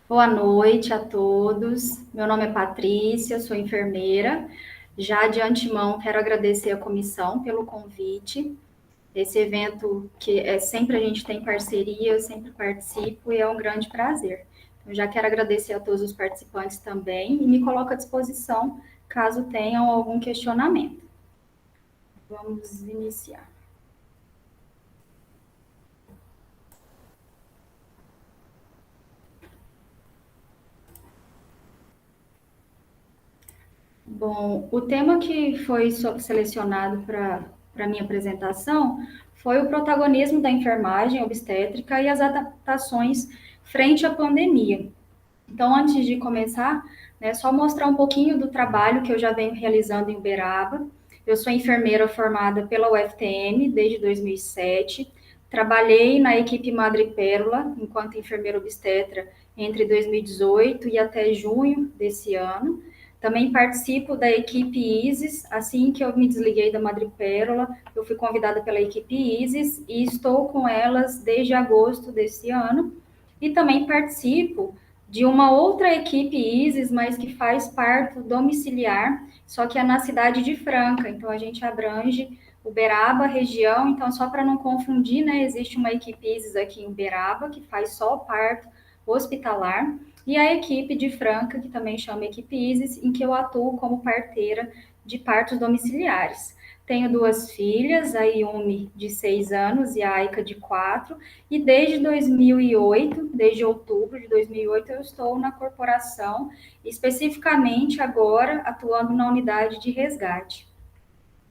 Boa noite a todos. Meu nome é Patrícia, sou enfermeira. Já de antemão quero agradecer à comissão pelo convite. Esse evento que é sempre a gente tem parceria, eu sempre participo e é um grande prazer. Eu já quero agradecer a todos os participantes também e me coloco à disposição caso tenham algum questionamento. Vamos iniciar. Bom, o tema que foi selecionado para a minha apresentação foi o protagonismo da enfermagem obstétrica e as adaptações frente à pandemia. Então, antes de começar, né, só mostrar um pouquinho do trabalho que eu já venho realizando em Uberaba. Eu sou enfermeira formada pela UFTM desde 2007. Trabalhei na equipe Madre Pérola enquanto enfermeira obstetra entre 2018 e até junho desse ano. Também participo da equipe ISIS. Assim que eu me desliguei da Madre Pérola, eu fui convidada pela equipe ISIS e estou com elas desde agosto desse ano. E também participo de uma outra equipe ISIS, mas que faz parto domiciliar, só que é na cidade de Franca. Então a gente abrange Uberaba, região. Então, só para não confundir, né, existe uma equipe ISIS aqui em Uberaba que faz só parto hospitalar, e a equipe de Franca, que também chama equipe ISIS, em que eu atuo como parteira de partos domiciliares. Tenho duas filhas, a Yumi, de 6 anos, e a Aika, de 4, e desde 2008, desde outubro de 2008, eu estou na corporação, especificamente agora atuando na unidade de resgate.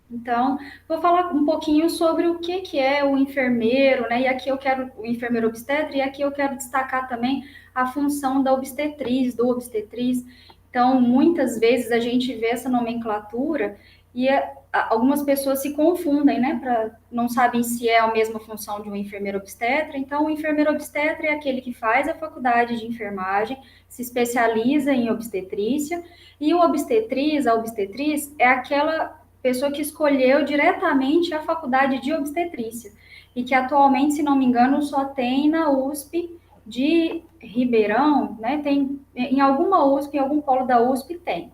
Então, vou falar um pouquinho sobre o que é o enfermeiro, né? E aqui eu quero o enfermeiro obstetra, e aqui eu quero destacar também a função da obstetriz, do obstetriz. Então, muitas vezes a gente vê essa nomenclatura e algumas pessoas se confundem, né? Não sabem se é a mesma função de um enfermeiro obstetra. Então, o enfermeiro obstetra é aquele que faz a faculdade de enfermagem, se especializa em obstetrícia, e o obstetriz, a obstetriz, é aquela pessoa que escolheu diretamente a faculdade de obstetrícia e que atualmente, se não me engano, só tem na USP de Ribeirão, né? Tem em alguma USP, em algum polo da USP tem.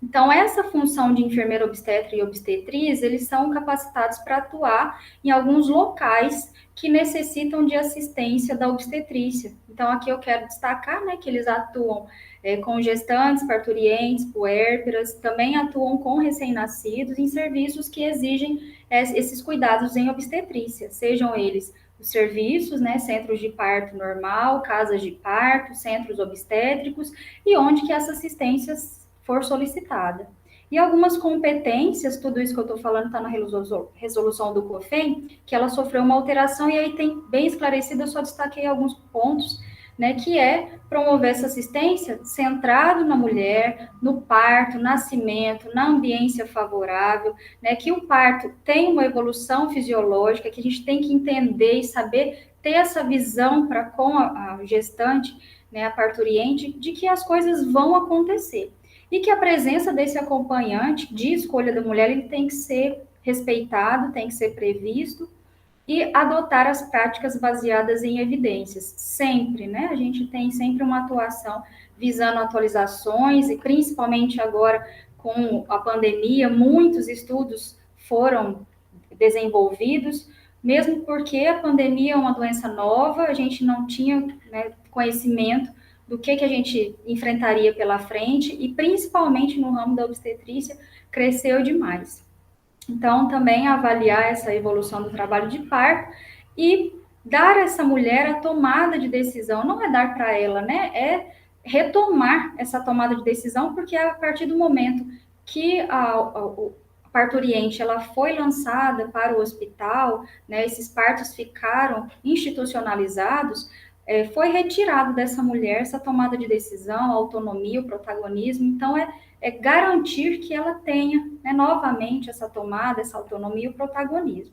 Então, essa função de enfermeira obstetra e obstetriz, eles são capacitados para atuar em alguns locais que necessitam de assistência da obstetrícia. Então, aqui eu quero destacar, né, que eles atuam com gestantes, parturientes, puérperas, também atuam com recém-nascidos em serviços que exigem esses cuidados em obstetrícia, sejam eles os serviços, né, centros de parto normal, casas de parto, centros obstétricos, e onde que essa assistência for solicitada. E algumas competências, tudo isso que eu estou falando está na resolução do COFEM, que ela sofreu uma alteração, e aí tem bem esclarecido, eu só destaquei alguns pontos, né, que é promover essa assistência centrado na mulher, no parto, nascimento, na ambiência favorável, né, que o parto tem uma evolução fisiológica, que a gente tem que entender e saber ter essa visão para com a gestante, né, a parturiente, de que as coisas vão acontecer. E que a presença desse acompanhante de escolha da mulher, ele tem que ser respeitado, tem que ser previsto, e adotar as práticas baseadas em evidências. Sempre, né? A gente tem sempre uma atuação visando atualizações, e principalmente agora com a pandemia, muitos estudos foram desenvolvidos, mesmo porque a pandemia é uma doença nova, a gente não tinha, né, conhecimento do que a gente enfrentaria pela frente, e principalmente no ramo da obstetrícia, cresceu demais. Então, também avaliar essa evolução do trabalho de parto e dar a essa mulher a tomada de decisão, não é dar para ela, né? É retomar essa tomada de decisão, porque a partir do momento que a parturiente ela foi lançada para o hospital, né? Esses partos ficaram institucionalizados, foi retirado dessa mulher essa tomada de decisão, a autonomia, o protagonismo. Então, garantir que ela tenha, né, novamente essa tomada, essa autonomia e o protagonismo.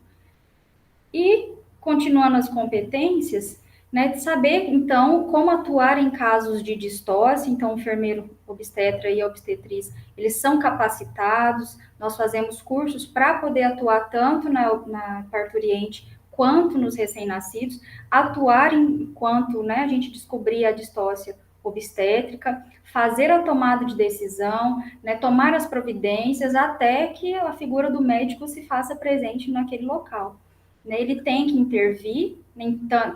E, continuando as competências, né, de saber, então, como atuar em casos de distócia. Então, o enfermeiro obstetra e a obstetriz, eles são capacitados, nós fazemos cursos para poder atuar tanto na parturiente quanto nos recém-nascidos, atuar enquanto, né, a gente descobrir a distócia obstétrica, fazer a tomada de decisão, né, tomar as providências até que a figura do médico se faça presente naquele local. Né, ele tem que intervir,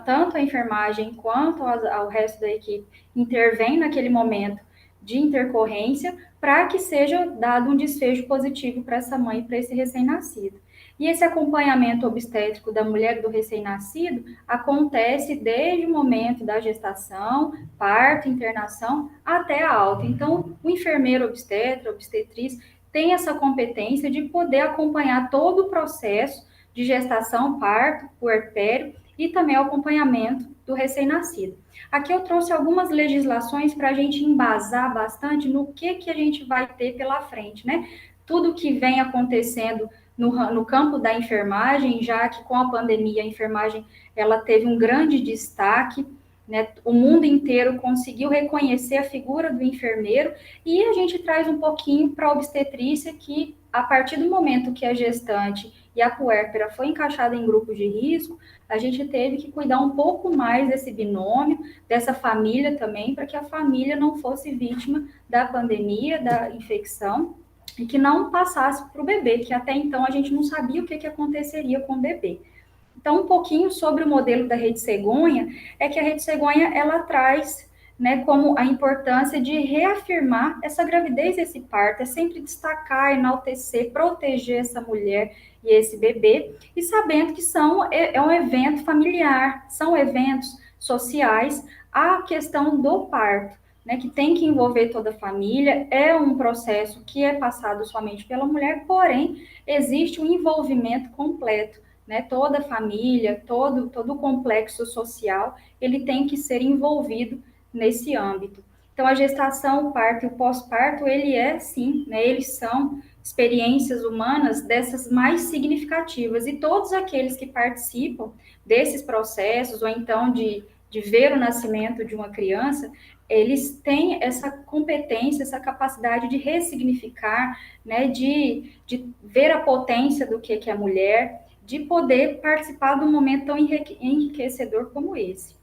tanto a enfermagem quanto ao resto da equipe intervém naquele momento de intercorrência para que seja dado um desfecho positivo para essa mãe e para esse recém-nascido. E esse acompanhamento obstétrico da mulher e do recém-nascido acontece desde o momento da gestação, parto, internação, até a alta. Então, o enfermeiro obstetra, obstetriz, tem essa competência de poder acompanhar todo o processo de gestação, parto, puerpério e também o acompanhamento do recém-nascido. Aqui eu trouxe algumas legislações para a gente embasar bastante no que a gente vai ter pela frente, né? Tudo que vem acontecendo no campo da enfermagem, já que com a pandemia a enfermagem ela teve um grande destaque, né? O mundo inteiro conseguiu reconhecer a figura do enfermeiro e a gente traz um pouquinho para a obstetrícia que a partir do momento que a gestante e a puérpera foi encaixada em grupo de risco, a gente teve que cuidar um pouco mais desse binômio, dessa família também, para que a família não fosse vítima da pandemia, da infecção, e que não passasse para o bebê, que até então a gente não sabia o que aconteceria com o bebê. Então, um pouquinho sobre o modelo da Rede Cegonha, é que a Rede Cegonha, ela traz, né, como a importância de reafirmar essa gravidez, esse parto, é sempre destacar, enaltecer, proteger essa mulher e esse bebê, e sabendo que é um evento familiar, são eventos sociais, a questão do parto, né, que tem que envolver toda a família, é um processo que é passado somente pela mulher, porém, existe um envolvimento completo, né, toda a família, todo o complexo social, ele tem que ser envolvido nesse âmbito. Então, a gestação, o parto e o pós-parto, ele é, sim, né, eles são experiências humanas dessas mais significativas, e todos aqueles que participam desses processos, ou então de ver o nascimento de uma criança, eles têm essa competência, essa capacidade de ressignificar, né, de ver a potência do que é a mulher, de poder participar de um momento tão enriquecedor como esse.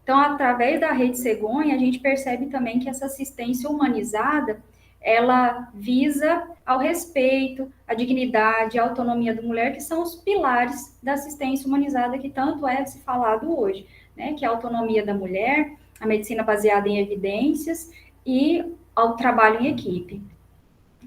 Então, através da Rede Cegonha, a gente percebe também que essa assistência humanizada, ela visa ao respeito, a dignidade, a autonomia da mulher, que são os pilares da assistência humanizada que tanto é se falado hoje, né? Que é a autonomia da mulher, a medicina baseada em evidências e ao trabalho em equipe.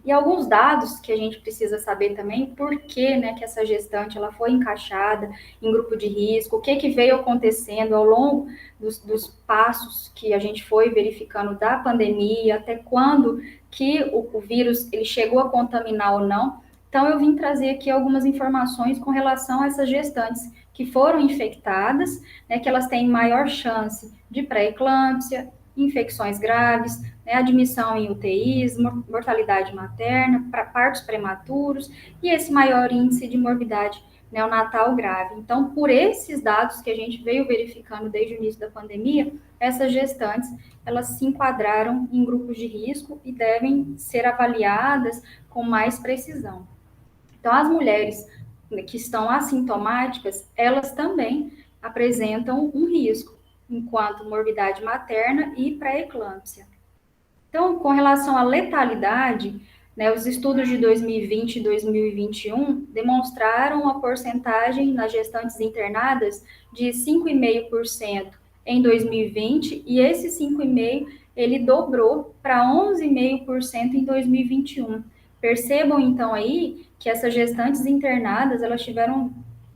E alguns dados que a gente precisa saber também, por que, né, que essa gestante ela foi encaixada em grupo de risco, o que veio acontecendo ao longo dos passos que a gente foi verificando da pandemia, até quando que o vírus ele chegou a contaminar ou não. Então, eu vim trazer aqui algumas informações com relação a essas gestantes que foram infectadas, né, que elas têm maior chance de pré-eclâmpsia, infecções graves, né, admissão em UTIs, mortalidade materna, partos prematuros e esse maior índice de morbidade neonatal grave. Então, por esses dados que a gente veio verificando desde o início da pandemia, essas gestantes, elas se enquadraram em grupos de risco e devem ser avaliadas com mais precisão. Então, as mulheres que estão assintomáticas, elas também apresentam um risco, enquanto morbidade materna e pré-eclâmpsia. Então, com relação à letalidade, né, os estudos de 2020 e 2021 demonstraram uma porcentagem nas gestantes internadas de 5,5% em 2020, e esse 5,5% ele dobrou para 11,5% em 2021. Percebam, então, aí que essas gestantes internadas, elas tiveram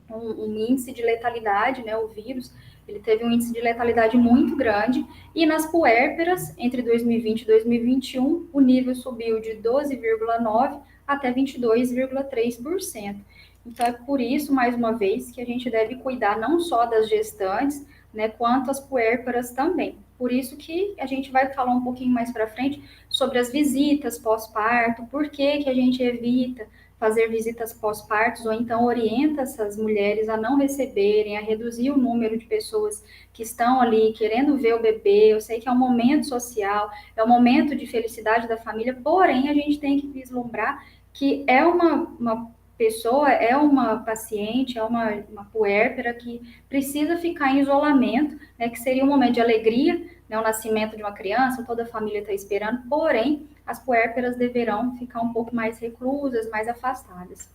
um índice de letalidade, né, o vírus, ele teve um índice de letalidade muito grande, e nas puérperas, entre 2020 e 2021, o nível subiu de 12,9% até 22,3%. Então, é por isso, mais uma vez, que a gente deve cuidar não só das gestantes, né, quanto as puérperas também. Por isso que a gente vai falar um pouquinho mais para frente sobre as visitas pós-parto, por que a gente evita fazer visitas pós-partos, ou então orienta essas mulheres a não receberem, a reduzir o número de pessoas que estão ali querendo ver o bebê. Eu sei que é um momento social, é um momento de felicidade da família, porém a gente tem que vislumbrar que é uma pessoa, é uma paciente, é uma puérpera que precisa ficar em isolamento, né, que seria um momento de alegria né, o nascimento de uma criança, toda a família está esperando, porém, as puérperas deverão ficar um pouco mais reclusas, mais afastadas.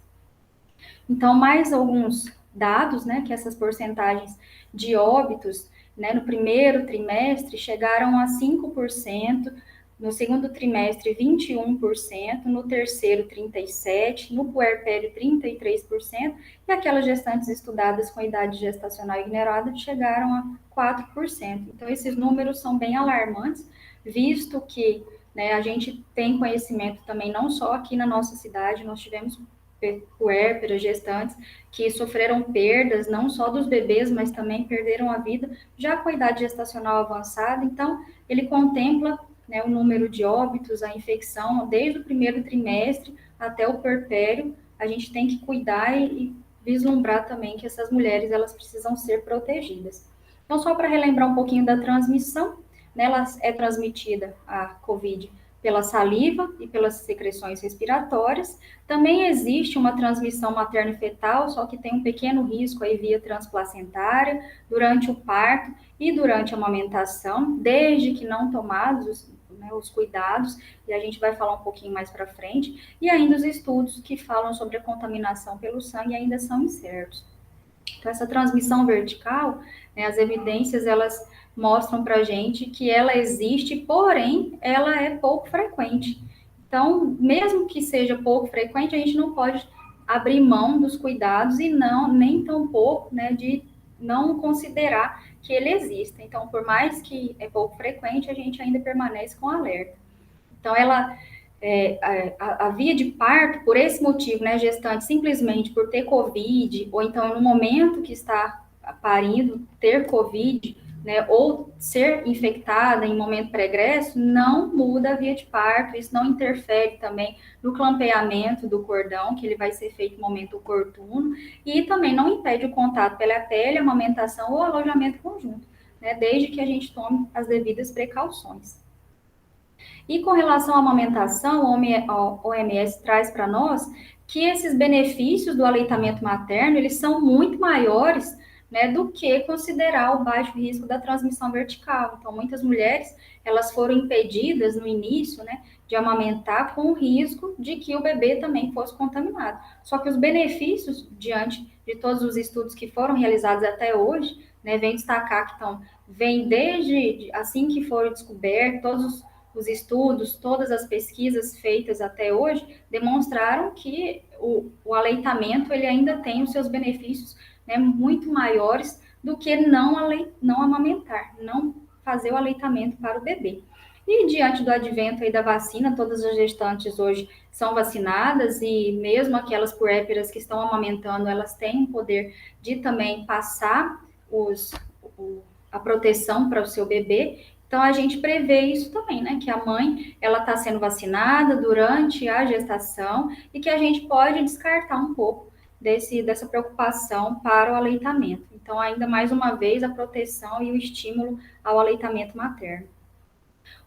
Então, mais alguns dados, né, que essas porcentagens de óbitos, né, no primeiro trimestre chegaram a 5%, no segundo trimestre 21%, no terceiro 37%, no puerpério 33%, e aquelas gestantes estudadas com idade gestacional ignorada chegaram a 4%. Então, esses números são bem alarmantes, visto que, né, a gente tem conhecimento também, não só aqui na nossa cidade, nós tivemos puérperas, gestantes, que sofreram perdas, não só dos bebês, mas também perderam a vida, já com a idade gestacional avançada. Então, ele contempla, né, o número de óbitos, a infecção, desde o primeiro trimestre até o puerpério. A gente tem que cuidar e vislumbrar também que essas mulheres, elas precisam ser protegidas. Então, só para relembrar um pouquinho da transmissão, né, ela é transmitida, a COVID, pela saliva e pelas secreções respiratórias. Também existe uma transmissão materno-fetal, só que tem um pequeno risco aí via transplacentária, durante o parto e durante a amamentação, desde que não tomados os cuidados, e a gente vai falar um pouquinho mais para frente, e ainda os estudos que falam sobre a contaminação pelo sangue ainda são incertos. Então, essa transmissão vertical, né, as evidências, elas mostram para a gente que ela existe, porém, ela é pouco frequente. Então, mesmo que seja pouco frequente, a gente não pode abrir mão dos cuidados e não, nem tampouco, né, de não considerar que ele exista. Então, por mais que é pouco frequente, a gente ainda permanece com alerta. Então, ela a via de parto, por esse motivo, né, gestante, simplesmente por ter Covid, ou então no momento que está parindo, ter Covid, né, ou ser infectada em momento pregresso, não muda a via de parto, isso não interfere também no clampeamento do cordão, que ele vai ser feito no momento oportuno, e também não impede o contato pela pele, amamentação ou alojamento conjunto, né, desde que a gente tome as devidas precauções. E com relação à amamentação, a OMS traz para nós que esses benefícios do aleitamento materno, eles são muito maiores, né, do que considerar o baixo risco da transmissão vertical. Então, muitas mulheres, elas foram impedidas no início, né, de amamentar com o risco de que o bebê também fosse contaminado. Só que os benefícios, diante de todos os estudos que foram realizados até hoje, né, vem destacar que vem desde assim que foram descobertos, todos os estudos, todas as pesquisas feitas até hoje demonstraram que o aleitamento ele ainda tem os seus benefícios, né, muito maiores do que não amamentar, não fazer o aleitamento para o bebê. E diante do advento aí da vacina, todas as gestantes hoje são vacinadas e mesmo aquelas puérperas que estão amamentando, elas têm o poder de também passar a proteção para o seu bebê. Então, a gente prevê isso também, né? Que a mãe, ela está sendo vacinada durante a gestação e que a gente pode descartar um pouco dessa preocupação para o aleitamento. Então, ainda mais uma vez, a proteção e o estímulo ao aleitamento materno.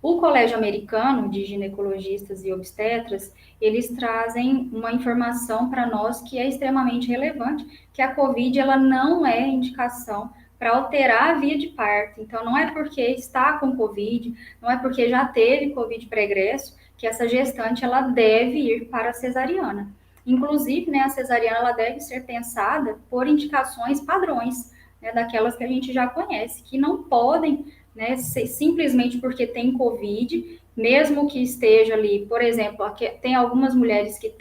O Colégio Americano de Ginecologistas e Obstetras, eles trazem uma informação para nós que é extremamente relevante, que a COVID, ela não é indicação para alterar a via de parto. Então, não é porque está com Covid, não é porque já teve Covid pregresso, que essa gestante, ela deve ir para a cesariana. Inclusive, né, a cesariana, ela deve ser pensada por indicações padrões, né, daquelas que a gente já conhece, que não podem, né, simplesmente porque tem Covid, mesmo que esteja ali, por exemplo, aqui, tem algumas mulheres que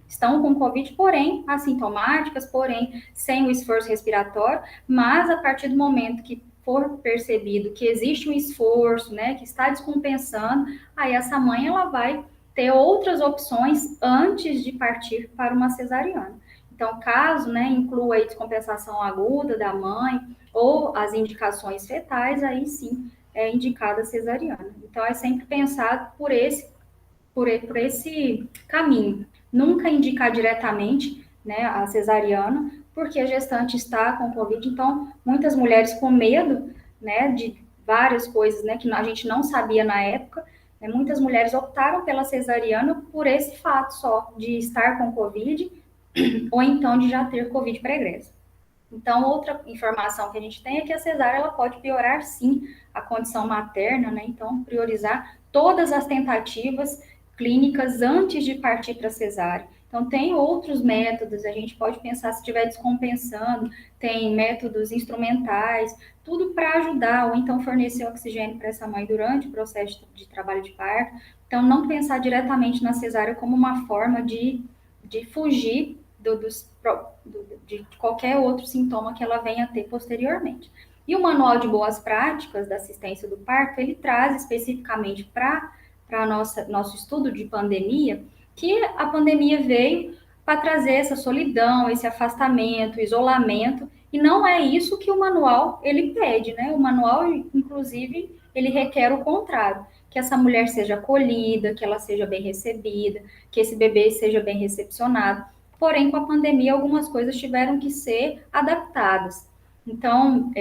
estão com Covid, porém assintomáticas, porém sem o esforço respiratório, mas a partir do momento que for percebido que existe um esforço, né, que está descompensando, aí essa mãe, ela vai ter outras opções antes de partir para uma cesariana. Então, caso, né, inclua a descompensação aguda da mãe ou as indicações fetais, aí sim é indicada a cesariana. Então, é sempre pensado por esse caminho. Nunca indicar diretamente, né, a cesariana, porque a gestante está com Covid. Então, muitas mulheres com medo, né, de várias coisas, né, que a gente não sabia na época, né, muitas mulheres optaram pela cesariana por esse fato só, de estar com Covid, ou então de já ter Covid pregresso. Então, outra informação que a gente tem é que a cesárea ela pode piorar sim a condição materna, né? Então, priorizar todas as tentativas clínicas antes de partir para a cesárea. Então, tem outros métodos, a gente pode pensar se estiver descompensando, tem métodos instrumentais, tudo para ajudar, ou então fornecer oxigênio para essa mãe durante o processo de trabalho de parto. Então, não pensar diretamente na cesárea como uma forma de fugir de qualquer outro sintoma que ela venha a ter posteriormente. E o Manual de Boas Práticas da Assistência do Parto, ele traz especificamente para nosso estudo de pandemia, que a pandemia veio para trazer essa solidão, esse afastamento, isolamento, e não é isso que o manual ele pede, né? O manual, inclusive, ele requer o contrário, que essa mulher seja acolhida, que ela seja bem recebida, que esse bebê seja bem recepcionado. Porém, com a pandemia, algumas coisas tiveram que ser adaptadas. Então,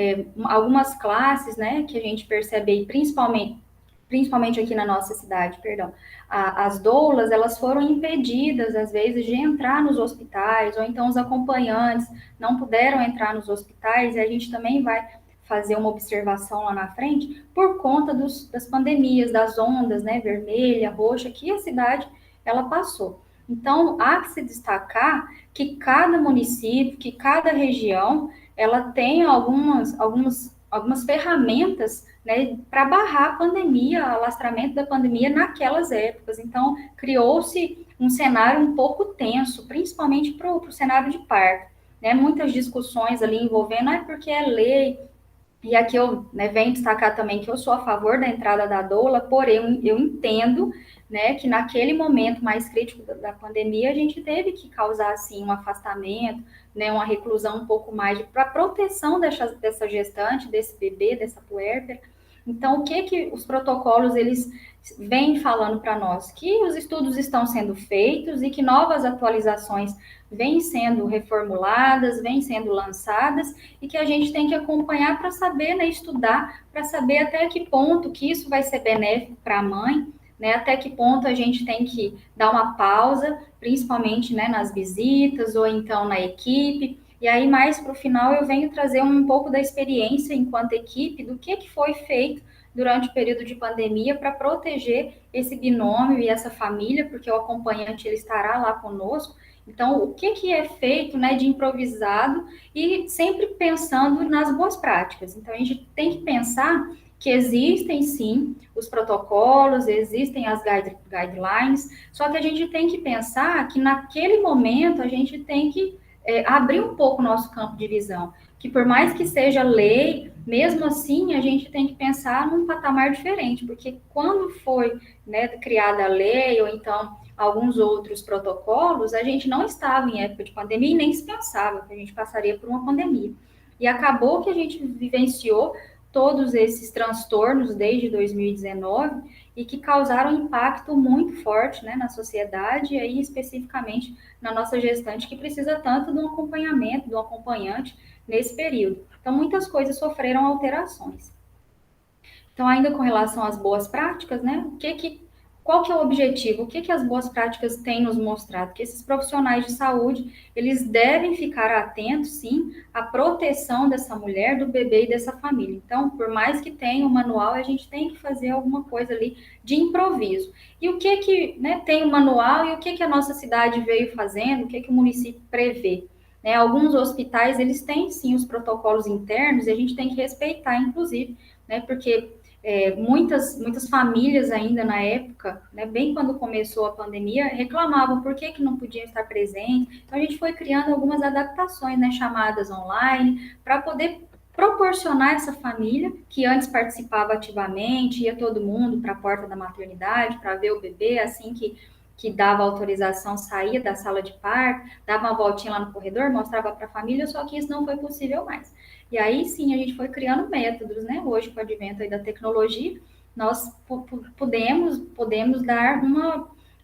algumas classes, né, que a gente percebe aí, principalmente aqui na nossa cidade, perdão, as doulas, elas foram impedidas, às vezes, de entrar nos hospitais, ou então os acompanhantes não puderam entrar nos hospitais, e a gente também vai fazer uma observação lá na frente, por conta das pandemias, das ondas, né, vermelha, roxa, que a cidade, ela passou. Então, há que se destacar que cada município, que cada região, ela tem algumas ferramentas, né, para barrar a pandemia, o alastramento da pandemia naquelas épocas. Então, criou-se um cenário um pouco tenso, principalmente para o cenário de parto. Né? Muitas discussões ali envolvendo, porque é lei, e aqui eu, né, venho destacar também que eu sou a favor da entrada da doula, porém eu entendo, né, que naquele momento mais crítico da pandemia a gente teve que causar assim um afastamento, né, uma reclusão um pouco mais para proteção dessa gestante, desse bebê, dessa puérpera. Então, o que os protocolos eles vêm falando para nós? Que os estudos estão sendo feitos e que novas atualizações vêm sendo reformuladas, vêm sendo lançadas e que a gente tem que acompanhar para saber, né, estudar, para saber até que ponto que isso vai ser benéfico para a mãe, né, até que ponto a gente tem que dar uma pausa, principalmente, né, nas visitas ou então na equipe. E aí, mais para o final, eu venho trazer um pouco da experiência enquanto equipe, do que foi feito durante o período de pandemia para proteger esse binômio e essa família, porque o acompanhante ele estará lá conosco. Então, o que é feito, né, de improvisado e sempre pensando nas boas práticas. Então, a gente tem que pensar que existem sim os protocolos, existem as guidelines, só que a gente tem que pensar que naquele momento a gente tem que abrir um pouco o nosso campo de visão, que por mais que seja lei, mesmo assim a gente tem que pensar num patamar diferente, porque quando foi, né, criada a lei ou então alguns outros protocolos, a gente não estava em época de pandemia e nem se pensava que a gente passaria por uma pandemia. E acabou que a gente vivenciou todos esses transtornos desde 2019 e que causaram um impacto muito forte, né, na sociedade e aí especificamente na nossa gestante que precisa tanto de um acompanhamento, do acompanhante nesse período. Então, muitas coisas sofreram alterações. Então, ainda com relação às boas práticas, né? Qual que é o objetivo? O que as boas práticas têm nos mostrado? Que esses profissionais de saúde, eles devem ficar atentos, sim, à proteção dessa mulher, do bebê e dessa família. Então, por mais que tenha um manual, a gente tem que fazer alguma coisa ali de improviso. E o né, tem o manual e o que a nossa cidade veio fazendo, o que o município prevê? Né, alguns hospitais, eles têm, sim, os protocolos internos e a gente tem que respeitar, inclusive, né, porque muitas famílias ainda na época, né, bem quando começou a pandemia, reclamavam por que não podiam estar presentes. Então, a gente foi criando algumas adaptações, né, chamadas online, para poder proporcionar essa família, que antes participava ativamente, ia todo mundo para a porta da maternidade para ver o bebê, assim que dava autorização, saía da sala de parto, dava uma voltinha lá no corredor, mostrava para a família, só que isso não foi possível mais. E aí sim a gente foi criando métodos, né? Hoje, com o advento aí da tecnologia, nós podemos dar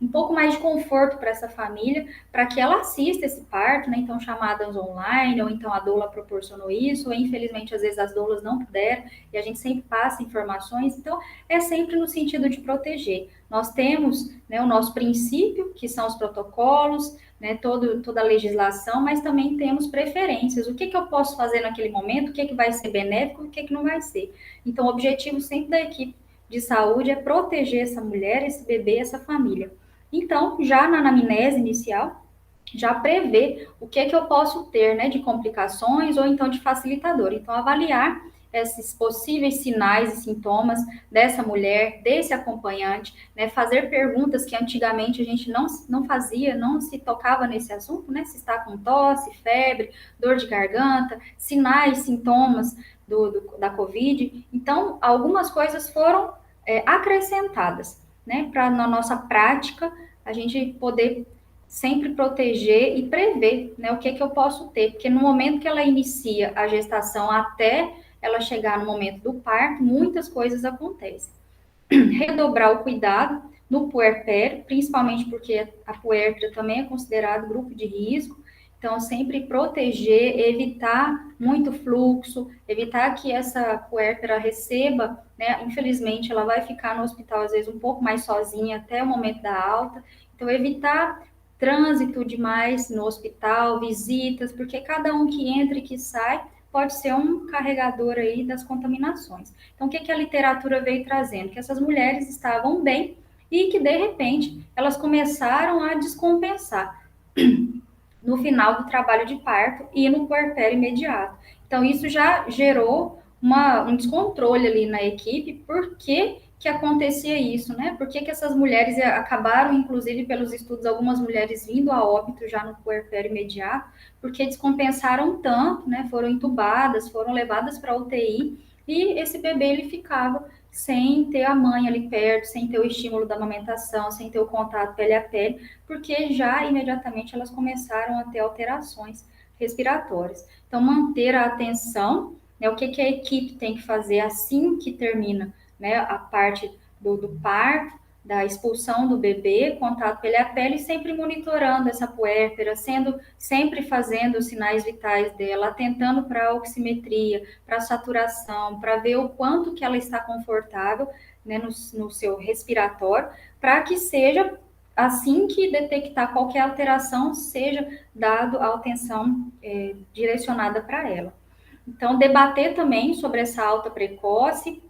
um pouco mais de conforto para essa família, para que ela assista esse parto, né? Então, chamadas online, ou então a doula proporcionou isso, ou infelizmente, às vezes as doulas não puderam, e a gente sempre passa informações, então, é sempre no sentido de proteger. Nós temos, né, o nosso princípio, que são os protocolos, né, toda a legislação, mas também temos preferências. O que eu posso fazer naquele momento, o que vai ser benéfico e o que não vai ser. Então, o objetivo sempre da equipe de saúde é proteger essa mulher, esse bebê, essa família. Então, já na anamnese inicial, já prevê o que eu posso ter, né, de complicações ou então de facilitador. Então, avaliar esses possíveis sinais e sintomas dessa mulher, desse acompanhante, né, fazer perguntas que antigamente a gente não fazia, não se tocava nesse assunto, né, se está com tosse, febre, dor de garganta, sinais, sintomas da Covid. Então, algumas coisas foram acrescentadas, né, para na nossa prática a gente poder sempre proteger e prever, né, o que eu posso ter, porque no momento que ela inicia a gestação até ela chegar no momento do parto, muitas coisas acontecem. Redobrar o cuidado no puerpério, principalmente porque a puérpera também é considerado grupo de risco, então sempre proteger, evitar muito fluxo, evitar que essa puérpera receba, né, infelizmente ela vai ficar no hospital às vezes um pouco mais sozinha até o momento da alta, então evitar trânsito demais no hospital, visitas, porque cada um que entra e que sai pode ser um carregador aí das contaminações. Então, o que a literatura veio trazendo? Que essas mulheres estavam bem e que, de repente, elas começaram a descompensar no final do trabalho de parto e no puerpério imediato. Então, isso já gerou um descontrole ali na equipe, por que acontecia isso, né? Por que essas mulheres acabaram, inclusive, pelos estudos, algumas mulheres vindo a óbito já no puerpério imediato, porque descompensaram tanto, né? Foram entubadas, foram levadas para UTI, e esse bebê, ele ficava sem ter a mãe ali perto, sem ter o estímulo da amamentação, sem ter o contato pele a pele, porque já imediatamente elas começaram a ter alterações respiratórias. Então, manter a atenção, né, o que a equipe tem que fazer assim que termina, né, a parte do parto, da expulsão do bebê, contato pele a pele, sempre monitorando essa puérpera, sempre fazendo os sinais vitais dela, atentando para a oximetria, para a saturação, para ver o quanto que ela está confortável, né, no seu respiratório, para que seja assim que detectar qualquer alteração, seja dado a atenção direcionada para ela. Então, debater também sobre essa alta precoce.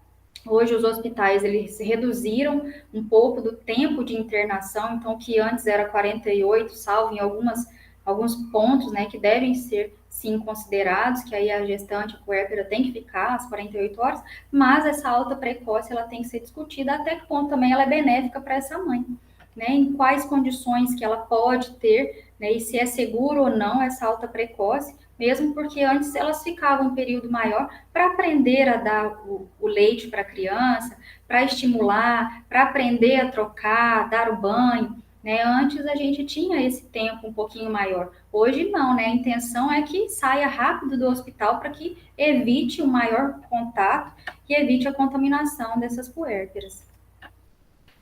Hoje os hospitais eles reduziram um pouco do tempo de internação, então que antes era 48, salvo em alguns pontos, né, que devem ser sim considerados, que aí a gestante, a puérpera tem que ficar as 48 horas, mas essa alta precoce ela tem que ser discutida até que ponto também ela é benéfica para essa mãe, né, em quais condições que ela pode ter, né, e se é seguro ou não essa alta precoce, mesmo porque antes elas ficavam um período maior para aprender a dar o leite para a criança, para estimular, para aprender a trocar, dar o banho, né? Antes a gente tinha esse tempo um pouquinho maior. Hoje não, né? A intenção é que saia rápido do hospital para que evite o maior contato e evite a contaminação dessas puérperas.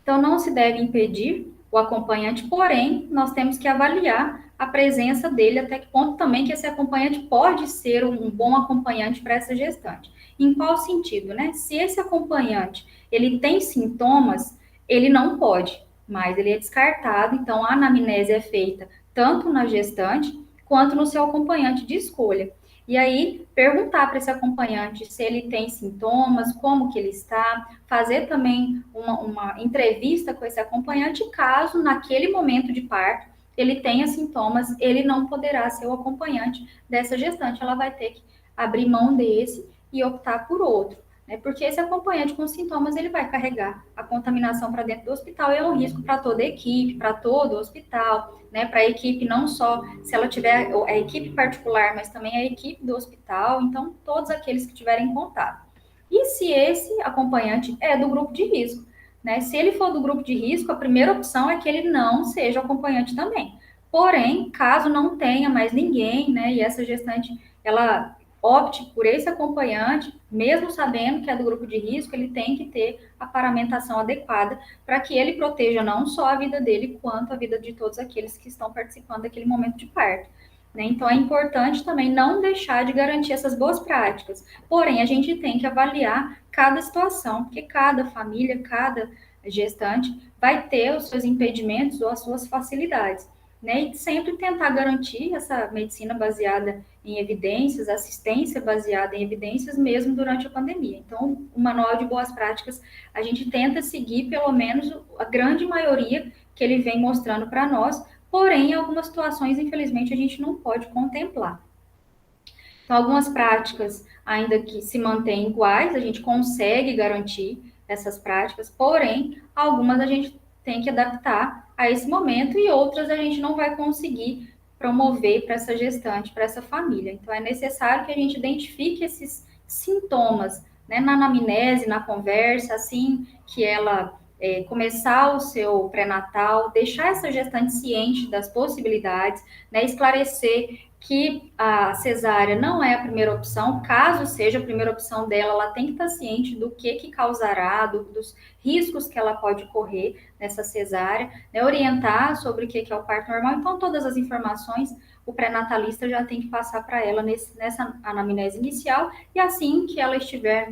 Então, não se deve impedir o acompanhante, porém, nós temos que avaliar a presença dele, até que ponto também que esse acompanhante pode ser um bom acompanhante para essa gestante. Em qual sentido, né? Se esse acompanhante, ele tem sintomas, ele não pode, mas ele é descartado, então a anamnese é feita tanto na gestante quanto no seu acompanhante de escolha. E aí, perguntar para esse acompanhante se ele tem sintomas, como que ele está, fazer também uma entrevista com esse acompanhante, caso naquele momento de parto ele tenha sintomas, ele não poderá ser o acompanhante dessa gestante, ela vai ter que abrir mão desse e optar por outro, né? Porque esse acompanhante com sintomas, ele vai carregar a contaminação para dentro do hospital e é um risco para toda a equipe, para todo o hospital, né? Para a equipe, não só se ela tiver a equipe particular, mas também a equipe do hospital, então todos aqueles que tiverem contato. E se esse acompanhante é do grupo de risco, né? Se ele for do grupo de risco, a primeira opção é que ele não seja acompanhante também. Porém, caso não tenha mais ninguém, né, e essa gestante, ela opte por esse acompanhante, mesmo sabendo que é do grupo de risco, ele tem que ter a paramentação adequada para que ele proteja não só a vida dele, quanto a vida de todos aqueles que estão participando daquele momento de parto. Né? Então, é importante também não deixar de garantir essas boas práticas. Porém, a gente tem que avaliar cada situação, porque cada família, cada gestante vai ter os seus impedimentos ou as suas facilidades. Né? E sempre tentar garantir essa medicina baseada em evidências, assistência baseada em evidências, mesmo durante a pandemia. Então, o manual de boas práticas, a gente tenta seguir pelo menos a grande maioria que ele vem mostrando para nós, porém, em algumas situações, infelizmente, a gente não pode contemplar. Então, algumas práticas, ainda que se mantêm iguais, a gente consegue garantir essas práticas, porém, algumas a gente tem que adaptar a esse momento e outras a gente não vai conseguir promover para essa gestante, para essa família. Então, é necessário que a gente identifique esses sintomas, né, na anamnese, na conversa, assim que ela começar o seu pré-natal, deixar essa gestante ciente das possibilidades, né, esclarecer que a cesárea não é a primeira opção, caso seja a primeira opção dela, ela tem que estar ciente do que causará, dos riscos que ela pode correr nessa cesárea, né, orientar sobre o que é o parto normal. Então, todas as informações o pré-natalista já tem que passar para ela nessa anamnese inicial, e assim que ela estiver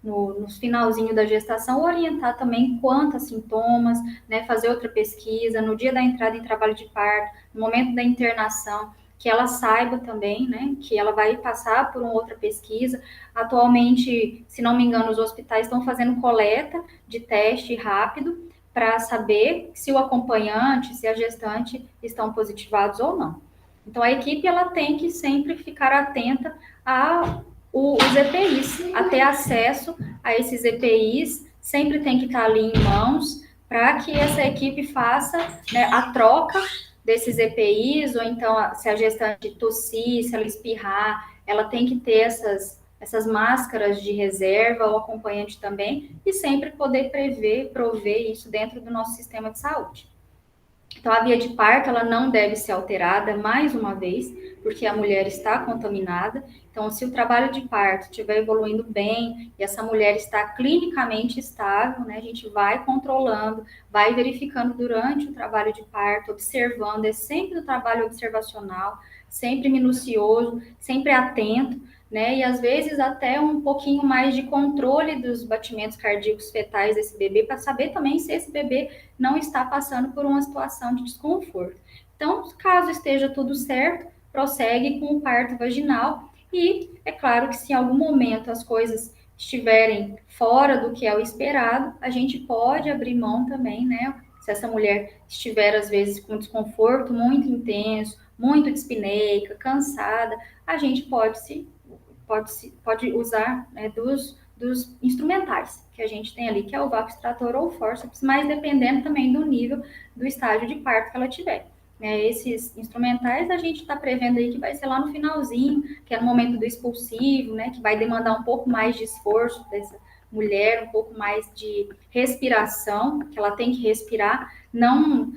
no finalzinho da gestação, orientar também quanto a sintomas, né, fazer outra pesquisa, no dia da entrada em trabalho de parto, no momento da internação, que ela saiba também, né, que ela vai passar por uma outra pesquisa. Atualmente, se não me engano, os hospitais estão fazendo coleta de teste rápido para saber se o acompanhante, se a gestante estão positivados ou não. Então, a equipe ela tem que sempre ficar atenta os EPIs, a ter acesso a esses EPIs, sempre tem que estar ali em mãos, para que essa equipe faça, né, a troca desses EPIs, ou então, se a gestante tossir, se ela espirrar, ela tem que ter essas máscaras de reserva, o acompanhante também, e sempre poder prover isso dentro do nosso sistema de saúde. Então, a via de parto, ela não deve ser alterada, mais uma vez, porque a mulher está contaminada. Então, se o trabalho de parto estiver evoluindo bem e essa mulher está clinicamente estável, né, a gente vai controlando, vai verificando durante o trabalho de parto, observando, é sempre o trabalho observacional, sempre minucioso, sempre atento, né, e às vezes até um pouquinho mais de controle dos batimentos cardíacos fetais desse bebê, para saber também se esse bebê não está passando por uma situação de desconforto. Então, caso esteja tudo certo, prossegue com o parto vaginal e é claro que se em algum momento as coisas estiverem fora do que é o esperado, a gente pode abrir mão também, né? Se essa mulher estiver às vezes com desconforto muito intenso, muito dispneica, cansada, a gente pode usar, né, dos instrumentais que a gente tem ali, que é o vácuo extrator ou fórceps, mas dependendo também do nível do estágio de parto que ela tiver. Né, esses instrumentais a gente está prevendo aí que vai ser lá no finalzinho, que é no momento do expulsivo, né, que vai demandar um pouco mais de esforço dessa mulher, um pouco mais de respiração, que ela tem que respirar, não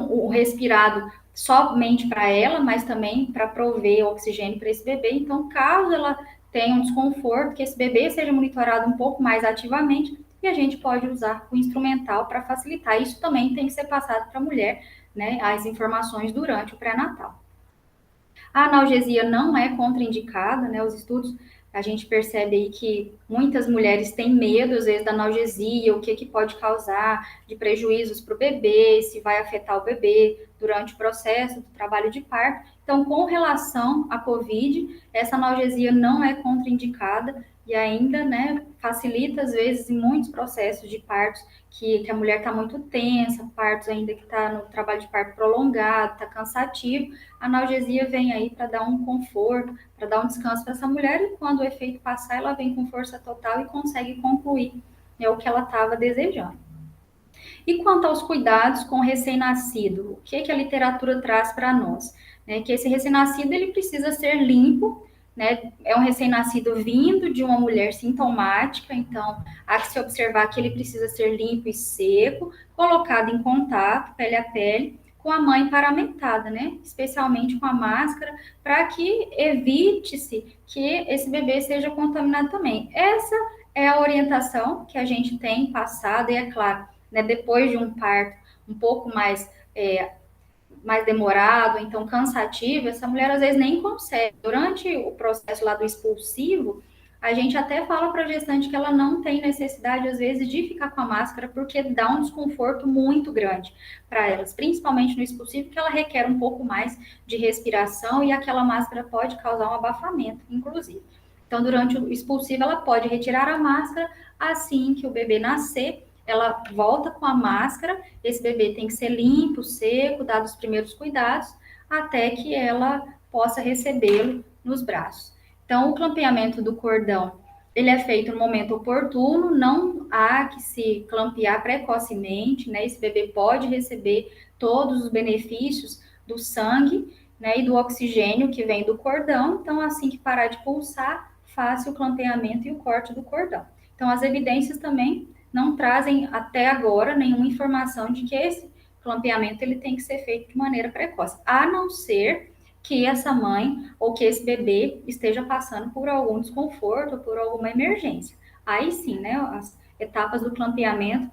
o respirado somente para ela, mas também para prover oxigênio para esse bebê. Então, caso ela tenha um desconforto, que esse bebê seja monitorado um pouco mais ativamente, e a gente pode usar o instrumental para facilitar. Isso também tem que ser passado para a mulher, né, as informações durante o pré-natal. A analgesia não é contraindicada, né? Os estudos, a gente percebe aí que muitas mulheres têm medo, às vezes, da analgesia, o que pode causar de prejuízos para o bebê, se vai afetar o bebê durante o processo do trabalho de parto. Então, com relação à COVID, essa analgesia não é contraindicada e ainda, né, facilita, às vezes, em muitos processos de partos que a mulher está muito tensa, partos ainda que está no trabalho de parto prolongado, está cansativo, a analgesia vem aí para dar um conforto, para dar um descanso para essa mulher, e quando o efeito passar, ela vem com força total e consegue concluir, né, o que ela estava desejando. E quanto aos cuidados com o recém-nascido, o que a literatura traz para nós? Né, que esse recém-nascido ele precisa ser limpo, né, é um recém-nascido vindo de uma mulher sintomática, então há que se observar que ele precisa ser limpo e seco, colocado em contato, pele a pele, com a mãe paramentada, né? Especialmente com a máscara, para que evite-se que esse bebê seja contaminado também. Essa é a orientação que a gente tem passado, e é claro, né, depois de um parto um pouco mais demorado, então cansativo, essa mulher às vezes nem consegue. Durante o processo lá do expulsivo, a gente até fala para a gestante que ela não tem necessidade, às vezes, de ficar com a máscara, porque dá um desconforto muito grande para elas, principalmente no expulsivo, que ela requer um pouco mais de respiração e aquela máscara pode causar um abafamento, inclusive. Então, durante o expulsivo, ela pode retirar a máscara assim que o bebê nascer, ela volta com a máscara, esse bebê tem que ser limpo, seco, dado os primeiros cuidados, até que ela possa recebê-lo nos braços. Então, o clampeamento do cordão, ele é feito no momento oportuno, não há que se clampear precocemente, né? Esse bebê pode receber todos os benefícios do sangue, né, e do oxigênio que vem do cordão, então assim que parar de pulsar, faça o clampeamento e o corte do cordão. Então, as evidências também não trazem até agora nenhuma informação de que esse clampeamento ele tem que ser feito de maneira precoce, a não ser que essa mãe ou que esse bebê esteja passando por algum desconforto ou por alguma emergência. Aí sim, né, as etapas do clampeamento,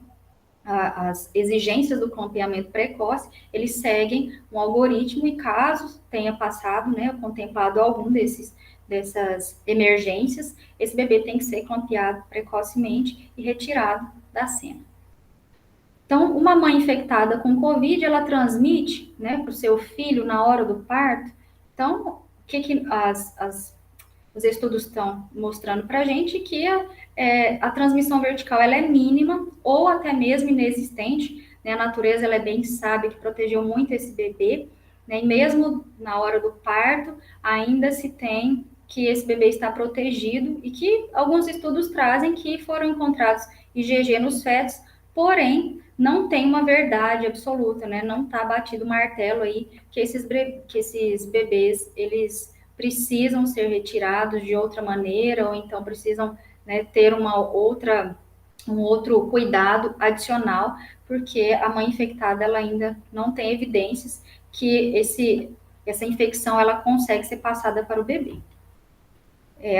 as exigências do clampeamento precoce, eles seguem um algoritmo e caso tenha passado, né, contemplado algum dessas emergências, esse bebê tem que ser clampeado precocemente e retirado da cena. Então, uma mãe infectada com Covid, ela transmite, né, para o seu filho na hora do parto. Então, o que os estudos estão mostrando para a gente? Que a transmissão vertical ela é mínima ou até mesmo inexistente. Né? A natureza ela é bem sábia que protegeu muito esse bebê. Né? E mesmo na hora do parto, ainda se tem que esse bebê está protegido e que alguns estudos trazem que foram encontrados IgG nos fetos, porém não tem uma verdade absoluta, né? Não está batido o martelo aí que esses bebês eles precisam ser retirados de outra maneira ou então precisam, né, ter um outro cuidado adicional, porque a mãe infectada ela ainda não tem evidências que essa infecção ela consegue ser passada para o bebê.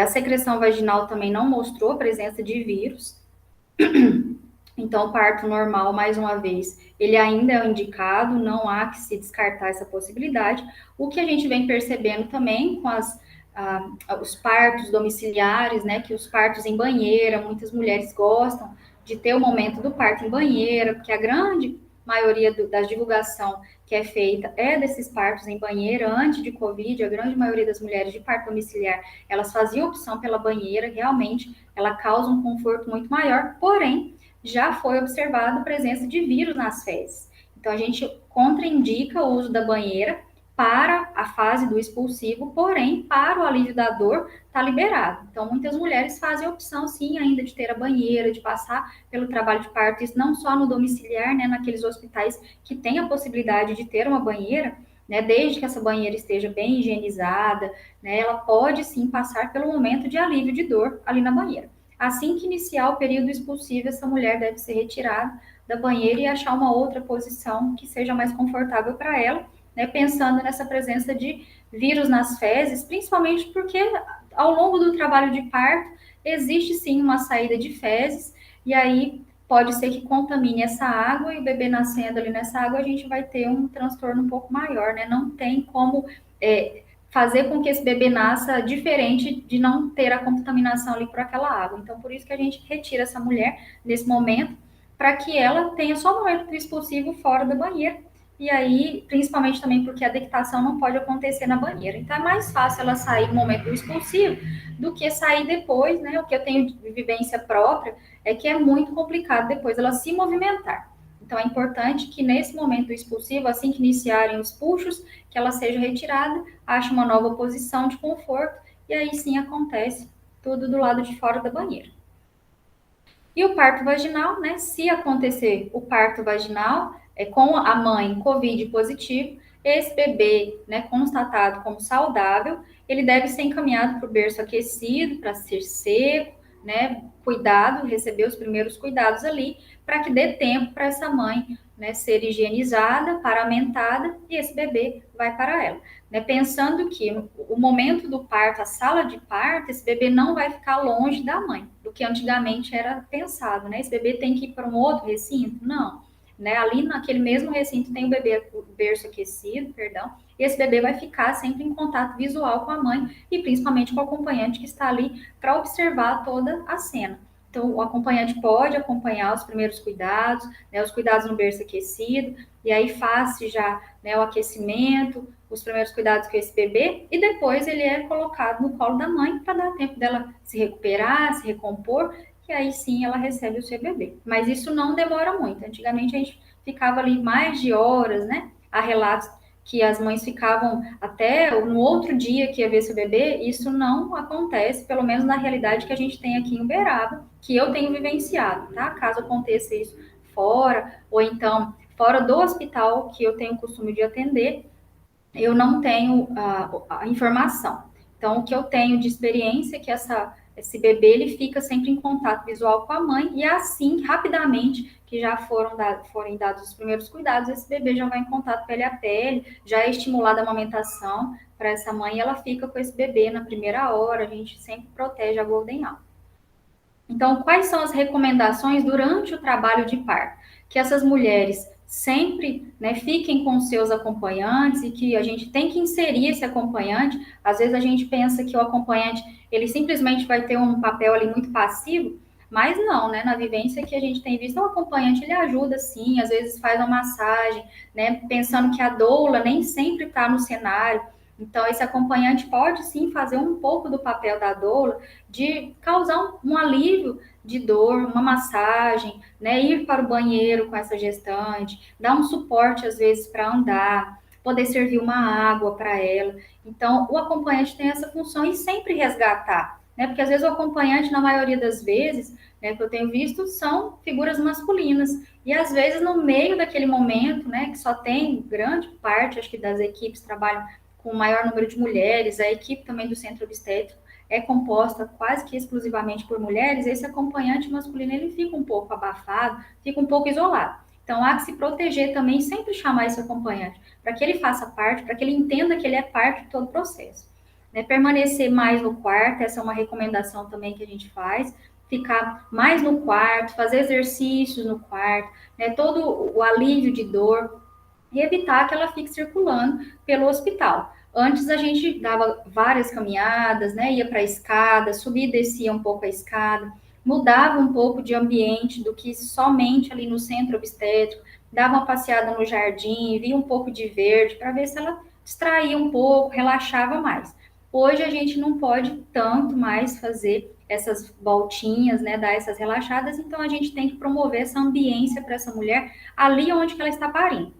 A secreção vaginal também não mostrou a presença de vírus. Então, o parto normal, mais uma vez, ele ainda é indicado, não há que se descartar essa possibilidade. O que a gente vem percebendo também com os partos domiciliares, né, que os partos em banheira, muitas mulheres gostam de ter o momento do parto em banheira, porque a grande maioria da divulgação que é feita é desses partos em banheira. Antes de Covid, a grande maioria das mulheres de parto domiciliar, elas faziam opção pela banheira, realmente ela causa um conforto muito maior, porém, já foi observada a presença de vírus nas fezes. Então, a gente contraindica o uso da banheira para a fase do expulsivo, porém, para o alívio da dor, está liberado. Então, muitas mulheres fazem a opção, sim, ainda de ter a banheira, de passar pelo trabalho de parto, isso não só no domiciliar, né, naqueles hospitais que têm a possibilidade de ter uma banheira, né, desde que essa banheira esteja bem higienizada, né, ela pode, sim, passar pelo momento de alívio de dor ali na banheira. Assim que iniciar o período expulsivo, essa mulher deve ser retirada da banheira e achar uma outra posição que seja mais confortável para ela, né, pensando nessa presença de vírus nas fezes, principalmente porque ao longo do trabalho de parto existe sim uma saída de fezes, e aí pode ser que contamine essa água e o bebê nascendo ali nessa água a gente vai ter um transtorno um pouco maior, né? Não tem como fazer com que esse bebê nasça diferente de não ter a contaminação ali por aquela água. Então, por isso que a gente retira essa mulher nesse momento, para que ela tenha só o momento expulsivo fora da banheira. E aí, principalmente também porque a dectação não pode acontecer na banheira. Então, é mais fácil ela sair no momento do expulsivo do que sair depois, né? O que eu tenho de vivência própria é que é muito complicado depois ela se movimentar. Então, é importante que nesse momento expulsivo, assim que iniciarem os puxos, que ela seja retirada, ache uma nova posição de conforto, e aí sim acontece tudo do lado de fora da banheira. E o parto vaginal, né? Se acontecer o parto vaginal com a mãe COVID positivo, esse bebê, né, constatado como saudável, ele deve ser encaminhado para o berço aquecido, para ser seco, né, cuidado, receber os primeiros cuidados ali, para que dê tempo para essa mãe, né, ser higienizada, paramentada, e esse bebê vai para ela. Né, pensando que o momento do parto, a sala de parto, esse bebê não vai ficar longe da mãe, do que antigamente era pensado, né? Esse bebê tem que ir para um outro recinto? Não. Né, ali naquele mesmo recinto tem o bebê, o berço aquecido, perdão, e esse bebê vai ficar sempre em contato visual com a mãe e principalmente com o acompanhante que está ali para observar toda a cena. Então, o acompanhante pode acompanhar os primeiros cuidados, né, os cuidados no berço aquecido, e aí faz-se já, né, o aquecimento, os primeiros cuidados com esse bebê, e depois ele é colocado no colo da mãe para dar tempo dela se recuperar, se recompor, e aí sim ela recebe o seu bebê. Mas isso não demora muito. Antigamente a gente ficava ali mais de horas, né? Há relatos que as mães ficavam até no outro dia que ia ver seu bebê. Isso não acontece, pelo menos na realidade que a gente tem aqui em Uberaba, que eu tenho vivenciado, tá? Caso aconteça isso fora, ou então fora do hospital que eu tenho o costume de atender, eu não tenho a informação. Então, o que eu tenho de experiência é que esse bebê ele fica sempre em contato visual com a mãe, e assim, rapidamente, que já forem dados os primeiros cuidados, esse bebê já vai em contato pele a pele, já é estimulada a amamentação para essa mãe, e ela fica com esse bebê na primeira hora, a gente sempre protege a Golden Hour. Então, quais são as recomendações durante o trabalho de parto? Que essas mulheres sempre, né, fiquem com seus acompanhantes, e que a gente tem que inserir esse acompanhante. Às vezes a gente pensa que o acompanhante ele simplesmente vai ter um papel ali muito passivo, mas não, né? Na vivência que a gente tem visto, o acompanhante ele ajuda sim, às vezes faz uma massagem, né? Pensando que a doula nem sempre está no cenário. Então, esse acompanhante pode sim fazer um pouco do papel da doula, de causar um alívio de dor, uma massagem, né? Ir para o banheiro com essa gestante, dar um suporte às vezes para andar, poder servir uma água para ela. Então, o acompanhante tem essa função, e sempre resgatar, né? Porque às vezes o acompanhante, na maioria das vezes, né, que eu tenho visto, são figuras masculinas. E às vezes no meio daquele momento, né, que só tem grande parte, acho que das equipes trabalham com o maior número de mulheres, a equipe também do centro obstétrico é composta quase que exclusivamente por mulheres, esse acompanhante masculino ele fica um pouco abafado, fica um pouco isolado. Então há que se proteger também, sempre chamar esse acompanhante, para que ele faça parte, para que ele entenda que ele é parte de todo o processo. Né, permanecer mais no quarto, essa é uma recomendação também que a gente faz, ficar mais no quarto, fazer exercícios no quarto, né, todo o alívio de dor, e evitar que ela fique circulando pelo hospital. Antes a gente dava várias caminhadas, né? Ia para a escada, subia e descia um pouco a escada, mudava um pouco de ambiente do que somente ali no centro obstétrico, dava uma passeada no jardim, via um pouco de verde para ver se ela distraía um pouco, relaxava mais. Hoje a gente não pode tanto mais fazer essas voltinhas, né, dar essas relaxadas, então a gente tem que promover essa ambiência para essa mulher ali onde que ela está parindo.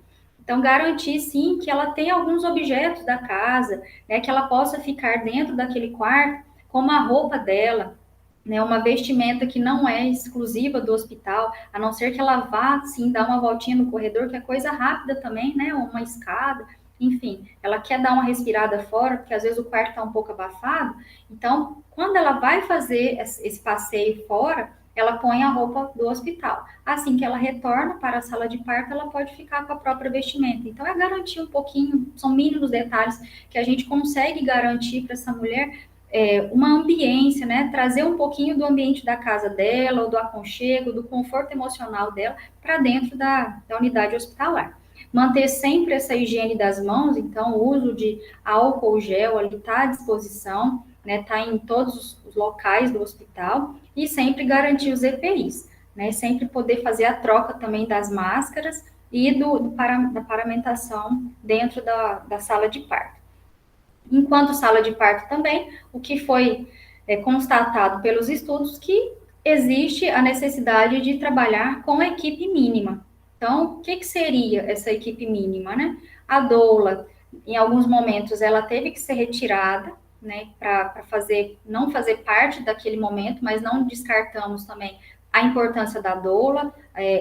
Então, garantir, sim, que ela tenha alguns objetos da casa, né, que ela possa ficar dentro daquele quarto, como a roupa dela, né, uma vestimenta que não é exclusiva do hospital, a não ser que ela vá, sim, dar uma voltinha no corredor, que é coisa rápida também, né, uma escada, enfim, ela quer dar uma respirada fora, porque às vezes o quarto está um pouco abafado, então, quando ela vai fazer esse passeio fora, ela põe a roupa do hospital. Assim que ela retorna para a sala de parto, ela pode ficar com a própria vestimenta. Então, é garantir um pouquinho, são mínimos detalhes que a gente consegue garantir para essa mulher uma ambiência, né? Trazer um pouquinho do ambiente da casa dela, ou do aconchego, do conforto emocional dela, para dentro da unidade hospitalar. Manter sempre essa higiene das mãos, então, o uso de álcool gel ali está à disposição, né? Está em todos os locais do hospital, e sempre garantir os EPIs, né? Sempre poder fazer a troca também das máscaras e da paramentação dentro da sala de parto. Enquanto sala de parto também, o que foi constatado pelos estudos que existe a necessidade de trabalhar com a equipe mínima. Então, o que seria essa equipe mínima, né? A doula, em alguns momentos, ela teve que ser retirada, né, para não fazer parte daquele momento, mas não descartamos também a importância da doula.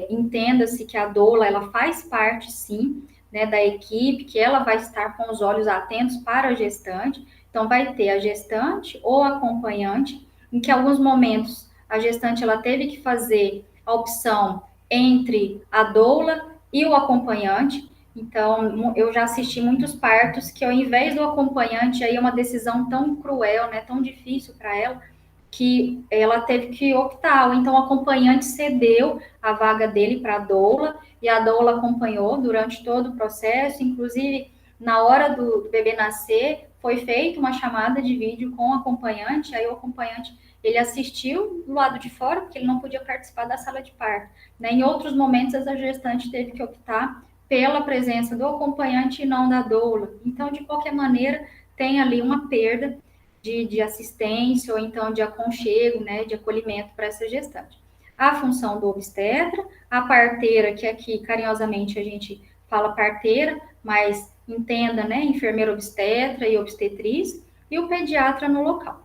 Entenda-se que a doula, ela faz parte, sim, né, da equipe, que ela vai estar com os olhos atentos para a gestante. Então, vai ter a gestante ou acompanhante, em que em alguns momentos a gestante ela teve que fazer a opção entre a doula e o acompanhante. Então, eu já assisti muitos partos que, ao invés do acompanhante, aí é uma decisão tão cruel, né, tão difícil para ela, que ela teve que optar. Ou então, o acompanhante cedeu a vaga dele para a doula, e a doula acompanhou durante todo o processo, inclusive na hora do bebê nascer, foi feita uma chamada de vídeo com o acompanhante, aí o acompanhante ele assistiu do lado de fora, porque ele não podia participar da sala de parto. Né? Em outros momentos, a gestante teve que optar pela presença do acompanhante e não da doula. Então, de qualquer maneira, tem ali uma perda de assistência ou então de aconchego, né, de acolhimento para essa gestante. A função do obstetra, a parteira, que aqui carinhosamente a gente fala parteira, mas entenda, né, enfermeira obstetra e obstetriz, e o pediatra no local.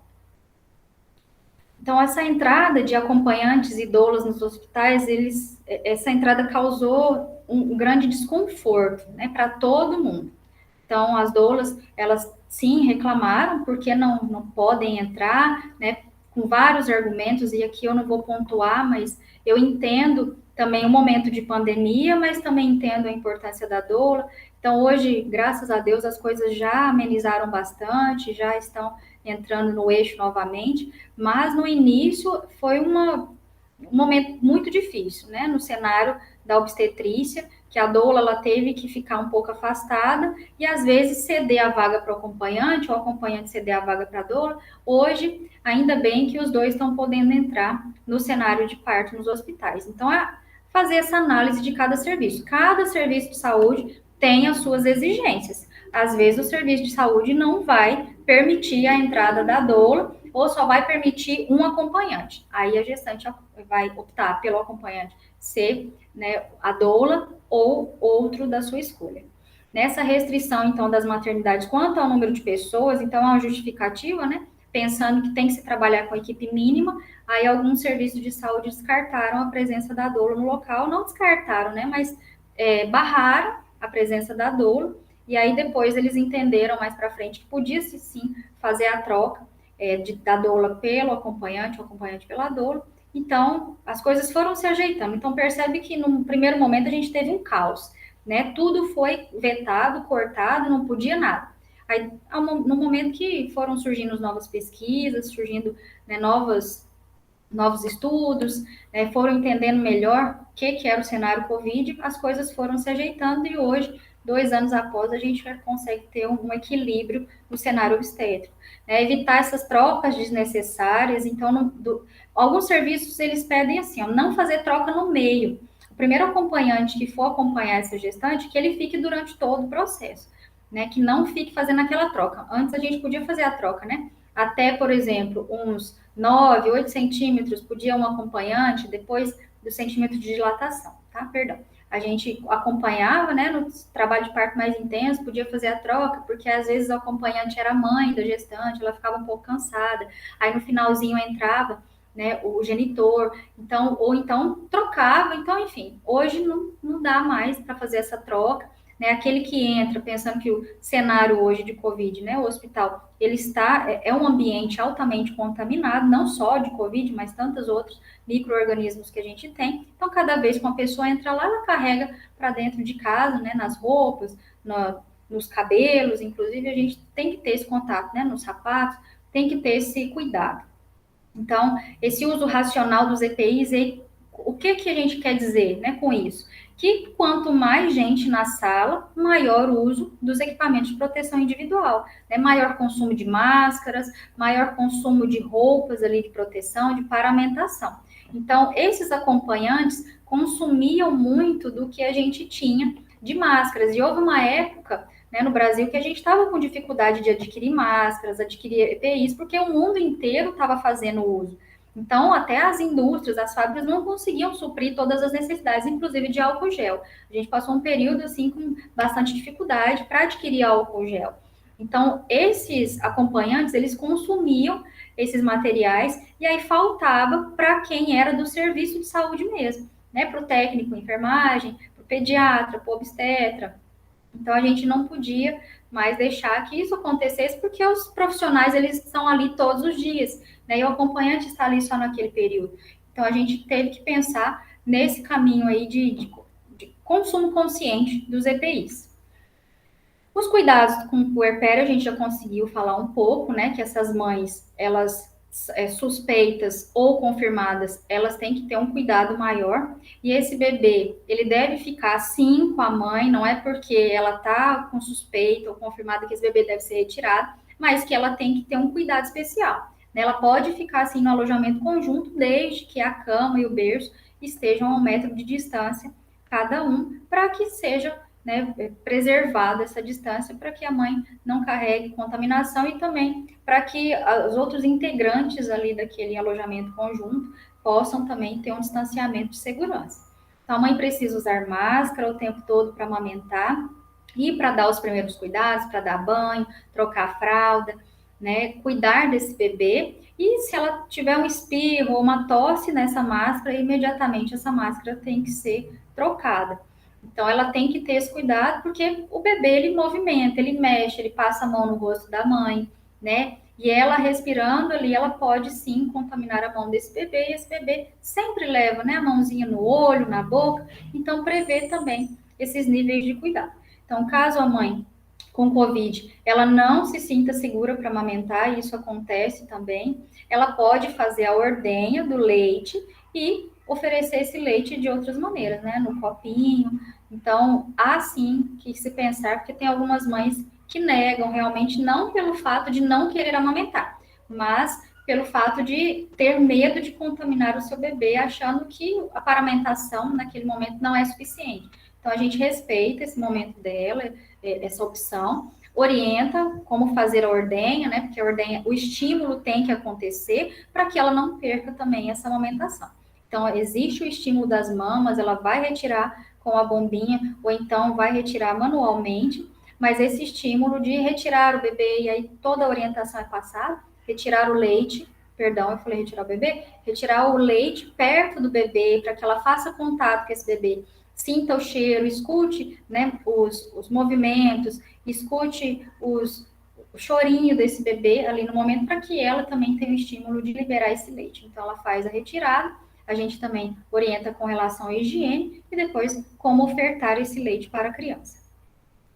Então, essa entrada de acompanhantes e doulas nos hospitais, essa entrada causou um grande desconforto, né, para todo mundo. Então, as doulas, elas sim reclamaram porque não podem entrar, né, com vários argumentos, e aqui eu não vou pontuar, mas eu entendo também o momento de pandemia, mas também entendo a importância da doula. Então, hoje, graças a Deus, as coisas já amenizaram bastante, já estão entrando no eixo novamente, mas no início foi um momento muito difícil, né, no cenário da obstetrícia, que a doula ela teve que ficar um pouco afastada e às vezes ceder a vaga para o acompanhante, ou o acompanhante ceder a vaga para a doula. Hoje, ainda bem que os dois estão podendo entrar no cenário de parto nos hospitais. Então, é fazer essa análise de cada serviço. Cada serviço de saúde tem as suas exigências. Às vezes, o serviço de saúde não vai permitir a entrada da doula ou só vai permitir um acompanhante. Aí a gestante vai optar pelo acompanhante ser, né, a doula ou outro da sua escolha. Nessa restrição, então, das maternidades quanto ao número de pessoas, então, é uma justificativa, né, pensando que tem que se trabalhar com equipe mínima, aí alguns serviços de saúde descartaram a presença da doula no local, não descartaram, né, mas barraram a presença da doula, e aí depois eles entenderam mais para frente que podia-se sim fazer a troca da doula pelo acompanhante, o acompanhante pela doula. Então, as coisas foram se ajeitando. Então, percebe que no primeiro momento a gente teve um caos, né? Tudo foi vetado, cortado, não podia nada. Aí, no momento que foram surgindo novas pesquisas, surgindo, né, novos estudos, foram entendendo melhor o que era o cenário Covid, as coisas foram se ajeitando e hoje, 2 anos após, a gente já consegue ter um equilíbrio no cenário obstétrico. Evitar essas trocas desnecessárias, então, alguns serviços, eles pedem assim, ó, não fazer troca no meio. O primeiro acompanhante que for acompanhar essa gestante, que ele fique durante todo o processo, né, que não fique fazendo aquela troca. Antes a gente podia fazer a troca, né, até, por exemplo, uns 9, 8 centímetros, podia um acompanhante, depois do centímetro de dilatação, tá? Perdão. A gente acompanhava, né, no trabalho de parto mais intenso, podia fazer a troca, porque às vezes o acompanhante era a mãe da gestante, ela ficava um pouco cansada, aí no finalzinho entrava, né, o genitor, então, ou então trocava, então, enfim, hoje não dá mais para fazer essa troca, né, aquele que entra pensando que o cenário hoje de Covid, né, o hospital, ele é um ambiente altamente contaminado, não só de Covid, mas tantos outros micro-organismos que a gente tem. Então, cada vez que uma pessoa entra lá, ela carrega para dentro de casa, né, nas roupas, nos cabelos, inclusive a gente tem que ter esse contato, né, nos sapatos, tem que ter esse cuidado. Então, esse uso racional dos EPIs, o que a gente quer dizer, né, com isso? Que quanto mais gente na sala, maior o uso dos equipamentos de proteção individual, né? Maior consumo de máscaras, maior consumo de roupas ali de proteção, de paramentação. Então, esses acompanhantes consumiam muito do que a gente tinha de máscaras. E houve uma época, né, no Brasil que a gente estava com dificuldade de adquirir máscaras, adquirir EPIs, porque o mundo inteiro estava fazendo uso. Então, até as indústrias, as fábricas não conseguiam suprir todas as necessidades, inclusive de álcool gel. A gente passou um período, assim, com bastante dificuldade para adquirir álcool gel. Então, esses acompanhantes, eles consumiam esses materiais e aí faltava para quem era do serviço de saúde mesmo, né? Para o técnico, enfermagem, para o pediatra, para o obstetra. Então, a gente não podia mais deixar que isso acontecesse, porque os profissionais, eles estão ali todos os dias, né? E o acompanhante está ali só naquele período. Então, a gente teve que pensar nesse caminho aí de consumo consciente dos EPIs. Os cuidados com o puerpério, a gente já conseguiu falar um pouco, né? Que essas mães, elas suspeitas ou confirmadas, elas têm que ter um cuidado maior. E esse bebê, ele deve ficar sim com a mãe, não é porque ela tá com suspeita ou confirmada que esse bebê deve ser retirado, mas que ela tem que ter um cuidado especial. Ela pode ficar assim no alojamento conjunto, desde que a cama e o berço estejam a 1 metro de distância cada um, para que seja, né, preservada essa distância, para que a mãe não carregue contaminação e também para que os outros integrantes ali daquele alojamento conjunto possam também ter um distanciamento de segurança. Então, a mãe precisa usar máscara o tempo todo para amamentar e para dar os primeiros cuidados, para dar banho, trocar a fralda, né, cuidar desse bebê. E se ela tiver um espirro ou uma tosse nessa máscara, imediatamente essa máscara tem que ser trocada. Então, ela tem que ter esse cuidado, porque o bebê, ele movimenta, ele mexe, ele passa a mão no rosto da mãe, né? E ela respirando ali, ela pode sim contaminar a mão desse bebê, e esse bebê sempre leva, né, a mãozinha no olho, na boca, então prevê também esses níveis de cuidado. Então, caso a mãe com Covid, ela não se sinta segura para amamentar, e isso acontece também, ela pode fazer a ordenha do leite e oferecer esse leite de outras maneiras, né, no copinho. Então, há sim que se pensar, porque tem algumas mães que negam realmente, não pelo fato de não querer amamentar, mas pelo fato de ter medo de contaminar o seu bebê, achando que a paramentação naquele momento não é suficiente. Então, a gente respeita esse momento dela, essa opção, orienta como fazer a ordenha, né? Porque a ordenha, o estímulo tem que acontecer para que ela não perca também essa amamentação. Então, existe o estímulo das mamas, ela vai retirar com a bombinha, ou então vai retirar manualmente, mas esse estímulo de retirar o bebê, e aí toda a orientação é passada, retirar o leite, perdão, eu falei retirar o bebê, retirar o leite perto do bebê, para que ela faça contato com esse bebê, sinta o cheiro, escute, né, os movimentos, escute o chorinho desse bebê ali no momento, para que ela também tenha o estímulo de liberar esse leite. Então, ela faz a retirada, a gente também orienta com relação à higiene e depois como ofertar esse leite para a criança.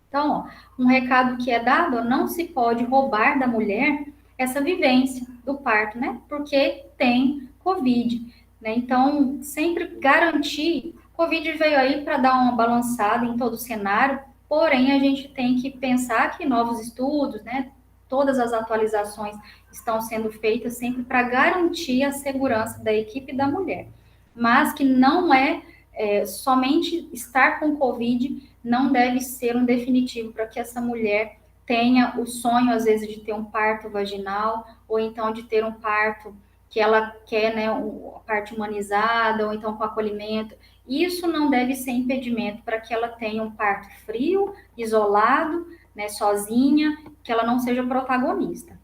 Então, ó, um recado que é dado, não se pode roubar da mulher essa vivência do parto, né? Porque tem Covid, né? Então, sempre garantir. Covid veio aí para dar uma balançada em todo o cenário, porém, a gente tem que pensar que novos estudos, né? Todas as atualizações estão sendo feitas sempre para garantir a segurança da equipe e da mulher, mas que não somente estar com Covid não deve ser um definitivo para que essa mulher tenha o sonho, às vezes, de ter um parto vaginal, ou então de ter um parto que ela quer, né, a parte humanizada, ou então com acolhimento. Isso não deve ser impedimento para que ela tenha um parto frio, isolado, né, sozinha, que ela não seja protagonista.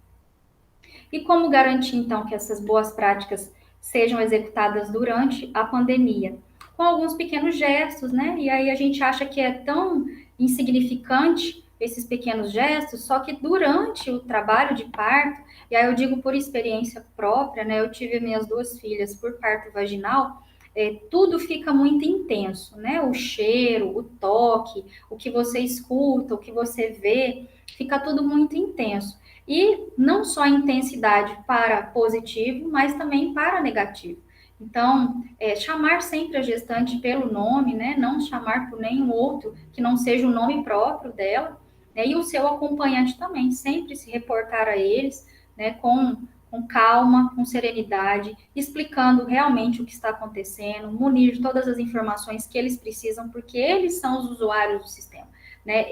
E como garantir, então, que essas boas práticas sejam executadas durante a pandemia? Com alguns pequenos gestos, né? E aí a gente acha que é tão insignificante esses pequenos gestos, só que durante o trabalho de parto, e aí eu digo por experiência própria, né? Eu tive minhas 2 filhas por parto vaginal, tudo fica muito intenso, né? O cheiro, o toque, o que você escuta, o que você vê, fica tudo muito intenso. E não só a intensidade para positivo, mas também para negativo. Então, chamar sempre a gestante pelo nome, né? Não chamar por nenhum outro que não seja o nome próprio dela, né? E o seu acompanhante também, sempre se reportar a eles, né? Com calma, com serenidade, explicando realmente o que está acontecendo, munir de todas as informações que eles precisam, porque eles são os usuários do sistema, né?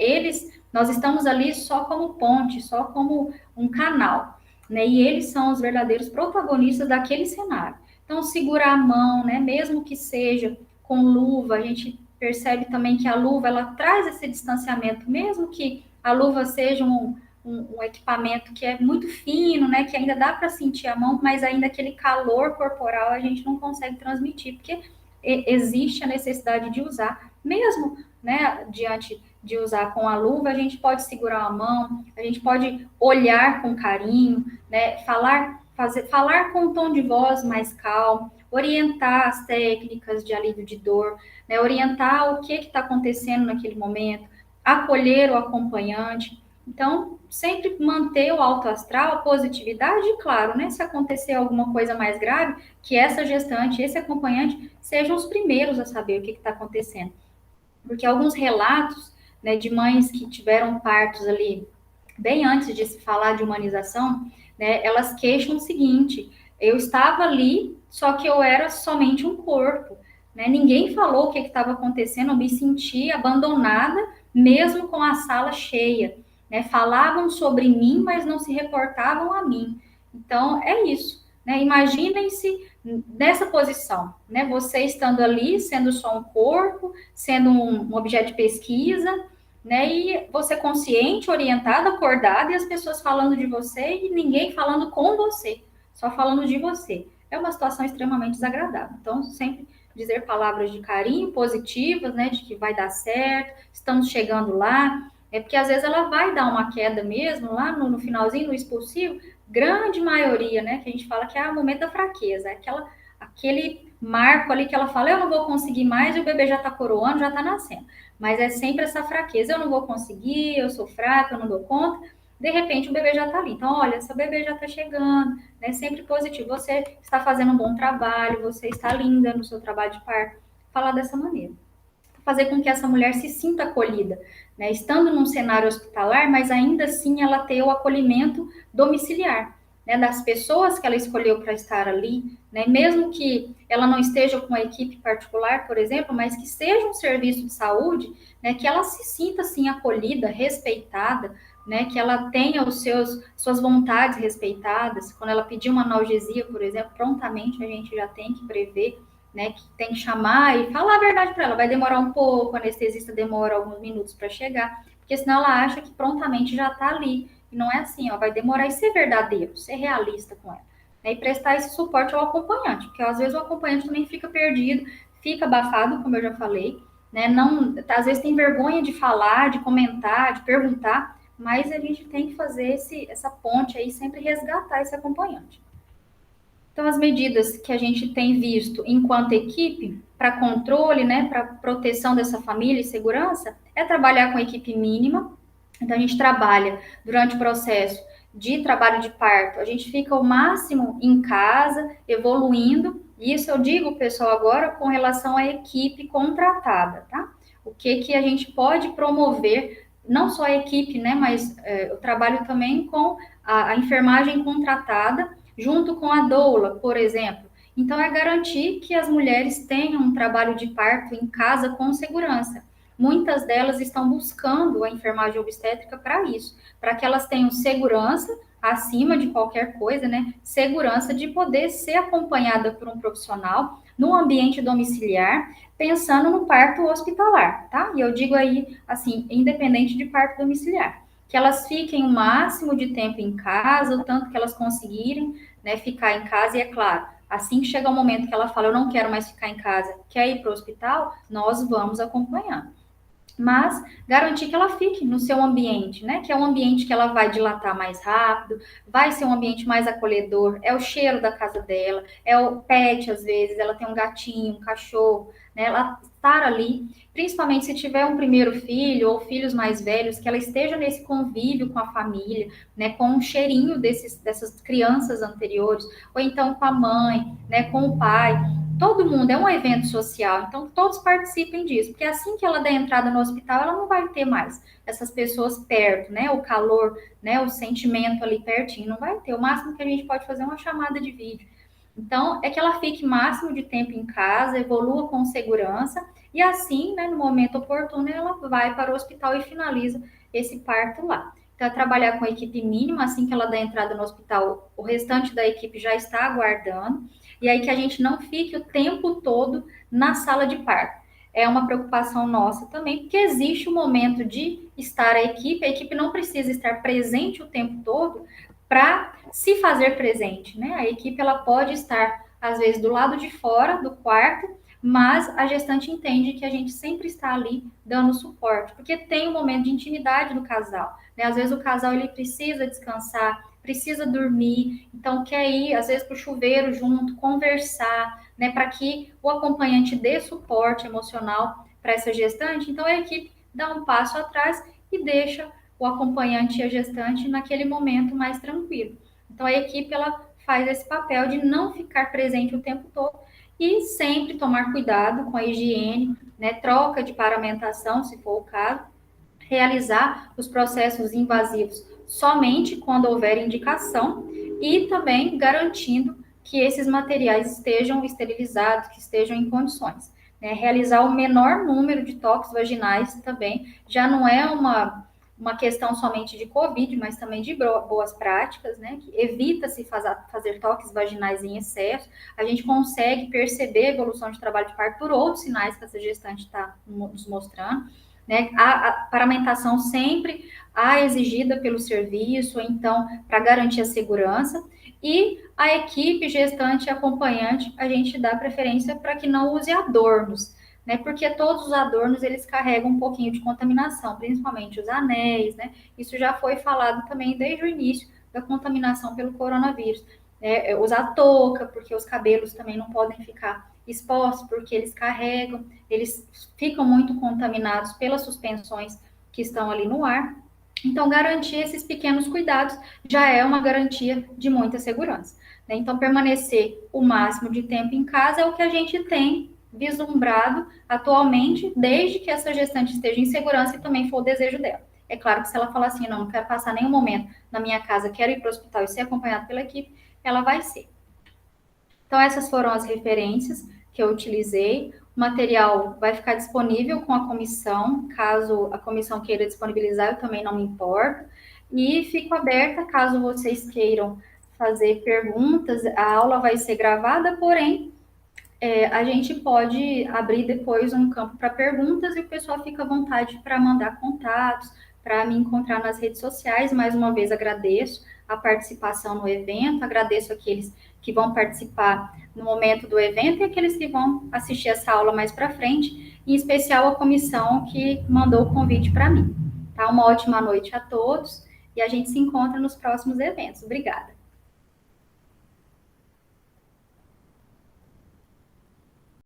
Nós estamos ali só como ponte, só como um canal, né? E eles são os verdadeiros protagonistas daquele cenário. Então, segurar a mão, né? Mesmo que seja com luva, a gente percebe também que a luva ela traz esse distanciamento, mesmo que a luva seja um equipamento que é muito fino, né? Que ainda dá para sentir a mão, mas ainda aquele calor corporal a gente não consegue transmitir, porque existe a necessidade de usar, mesmo, né? Diante de usar com a luva, a gente pode segurar a mão, a gente pode olhar com carinho, né? Falar com um tom de voz mais calmo, orientar as técnicas de alívio de dor, né? Orientar o que está acontecendo naquele momento, acolher o acompanhante. Então, sempre manter o alto astral, a positividade, e claro, né? Se acontecer alguma coisa mais grave, que essa gestante, esse acompanhante, sejam os primeiros a saber o que está acontecendo. Porque alguns relatos, né, de mães que tiveram partos ali bem antes de se falar de humanização, né, elas queixam o seguinte: eu estava ali, só que eu era somente um corpo, né? Ninguém falou o que estava acontecendo, eu me senti abandonada, mesmo com a sala cheia, né? Falavam sobre mim, mas não se reportavam a mim. Então, é isso, né? Imaginem-se nessa posição, né? Você estando ali, sendo só um corpo, sendo um objeto de pesquisa, né? E você consciente, orientado, acordado, e as pessoas falando de você e ninguém falando com você, só falando de você. É uma situação extremamente desagradável. Então, sempre dizer palavras de carinho positivas, né? De que vai dar certo, estamos chegando lá. É porque às vezes ela vai dar uma queda mesmo, lá no finalzinho, no expulsivo, grande maioria, né? Que a gente fala que é o momento da fraqueza, é aquele marco ali que ela fala, eu não vou conseguir mais, e o bebê já está coroando, já está nascendo. Mas é sempre essa fraqueza, eu não vou conseguir, eu sou fraca, eu não dou conta. De repente o bebê já está ali. Então, olha, seu bebê já está chegando, né? Sempre positivo. Você está fazendo um bom trabalho, você está linda no seu trabalho de parto. Falar dessa maneira. Fazer com que essa mulher se sinta acolhida, né? Estando num cenário hospitalar, mas ainda assim ela ter o acolhimento domiciliar, né? Das pessoas que ela escolheu para estar ali, né? Mesmo que ela não esteja com a equipe particular, por exemplo, mas que seja um serviço de saúde, né? Que ela se sinta assim acolhida, respeitada, né? Que ela tenha suas vontades respeitadas. Quando ela pedir uma analgesia, por exemplo, prontamente a gente já tem que prever, né, que tem que chamar e falar a verdade para ela. Vai demorar um pouco, o anestesista demora alguns minutos para chegar, porque senão ela acha que prontamente já está ali. E não é assim, ó, vai demorar, e ser verdadeiro, ser realista com ela. Né, e prestar esse suporte ao acompanhante, porque às vezes o acompanhante também fica perdido, fica abafado, como eu já falei, né, não, às vezes tem vergonha de falar, de comentar, de perguntar, mas a gente tem que fazer essa ponte aí, sempre resgatar esse acompanhante. Então, as medidas que a gente tem visto enquanto equipe para controle, né, para proteção dessa família e segurança, é trabalhar com equipe mínima. Então, a gente trabalha durante o processo de trabalho de parto, a gente fica o máximo em casa, evoluindo. Isso eu digo, pessoal, agora com relação à equipe contratada, tá? O que a gente pode promover, não só a equipe, né, mas eu trabalho também com a enfermagem contratada, junto com a doula, por exemplo. Então, é garantir que as mulheres tenham um trabalho de parto em casa com segurança. Muitas delas estão buscando a enfermagem obstétrica para isso, para que elas tenham segurança acima de qualquer coisa, né? Segurança de poder ser acompanhada por um profissional no ambiente domiciliar, pensando no parto hospitalar, tá? E eu digo aí, assim, independente de parto domiciliar, que elas fiquem o máximo de tempo em casa, o tanto que elas conseguirem, né, ficar em casa. E é claro, assim que chega o momento que ela fala, eu não quero mais ficar em casa, quer ir para o hospital, nós vamos acompanhar. Mas garantir que ela fique no seu ambiente, né? Que é um ambiente que ela vai dilatar mais rápido, vai ser um ambiente mais acolhedor, é o cheiro da casa dela, é o pet, às vezes, ela tem um gatinho, um cachorro, né? Ela estar ali, principalmente se tiver um primeiro filho ou filhos mais velhos, que ela esteja nesse convívio com a família, né? Com um cheirinho dessas crianças anteriores, ou então com a mãe, né? Com o pai. Todo mundo é um evento social, então todos participem disso, porque assim que ela der entrada no hospital, ela não vai ter mais essas pessoas perto, né? O calor, né? O sentimento ali pertinho, não vai ter. O máximo que a gente pode fazer é uma chamada de vídeo. Então, é que ela fique máximo de tempo em casa, evolua com segurança, e assim, né, no momento oportuno, ela vai para o hospital e finaliza esse parto lá. Então, é trabalhar com a equipe mínima, assim que ela dá entrada no hospital, o restante da equipe já está aguardando, e aí que a gente não fique o tempo todo na sala de parto. É uma preocupação nossa também, porque existe o momento de estar a equipe não precisa estar presente o tempo todo para se fazer presente, né? A equipe ela pode estar às vezes do lado de fora do quarto, mas a gestante entende que a gente sempre está ali dando suporte, porque tem um momento de intimidade do casal, né? Às vezes o casal ele precisa descansar, precisa dormir, então quer ir, às vezes, para o chuveiro junto, conversar, né, para que o acompanhante dê suporte emocional para essa gestante. Então a equipe dá um passo atrás e deixa o acompanhante e a gestante naquele momento mais tranquilo. Então a equipe ela faz esse papel de não ficar presente o tempo todo e sempre tomar cuidado com a higiene, né, troca de paramentação, se for o caso, realizar os processos invasivos somente quando houver indicação e também garantindo que esses materiais estejam esterilizados, que estejam em condições. Né? Realizar o menor número de toques vaginais também já não é uma questão somente de Covid, mas também de boas práticas, né? Que evita-se fazer toques vaginais em excesso. A gente consegue perceber a evolução de trabalho de parto por outros sinais que essa gestante está nos mostrando. Né? A paramentação sempre exigida pelo serviço, então, para garantir a segurança. E a equipe gestante e acompanhante, a gente dá preferência para que não use adornos, né? Porque todos os adornos, eles carregam um pouquinho de contaminação, principalmente os anéis, né? Isso já foi falado também desde o início da contaminação pelo coronavírus. Usar touca, porque os cabelos também não podem ficar expostos, porque eles carregam, eles ficam muito contaminados pelas suspensões que estão ali no ar. Então, garantir esses pequenos cuidados já é uma garantia de muita segurança. Né? Então, permanecer o máximo de tempo em casa é o que a gente tem vislumbrado atualmente, desde que essa gestante esteja em segurança e também for o desejo dela. É claro que se ela falar assim, não quero passar nenhum momento na minha casa, quero ir para o hospital e ser acompanhada pela equipe, ela vai ser. Então, essas foram as referências que eu utilizei. O material vai ficar disponível com a comissão, caso a comissão queira disponibilizar, eu também não me importo. E fico aberta caso vocês queiram fazer perguntas. A aula vai ser gravada, porém, a gente pode abrir depois um campo para perguntas e o pessoal fica à vontade para mandar contatos, para me encontrar nas redes sociais. Mais uma vez, agradeço a participação no evento, agradeço aqueles que vão participar no momento do evento e aqueles que vão assistir essa aula mais para frente, em especial a comissão que mandou o convite para mim. Tá? Uma ótima noite a todos e a gente se encontra nos próximos eventos. Obrigada.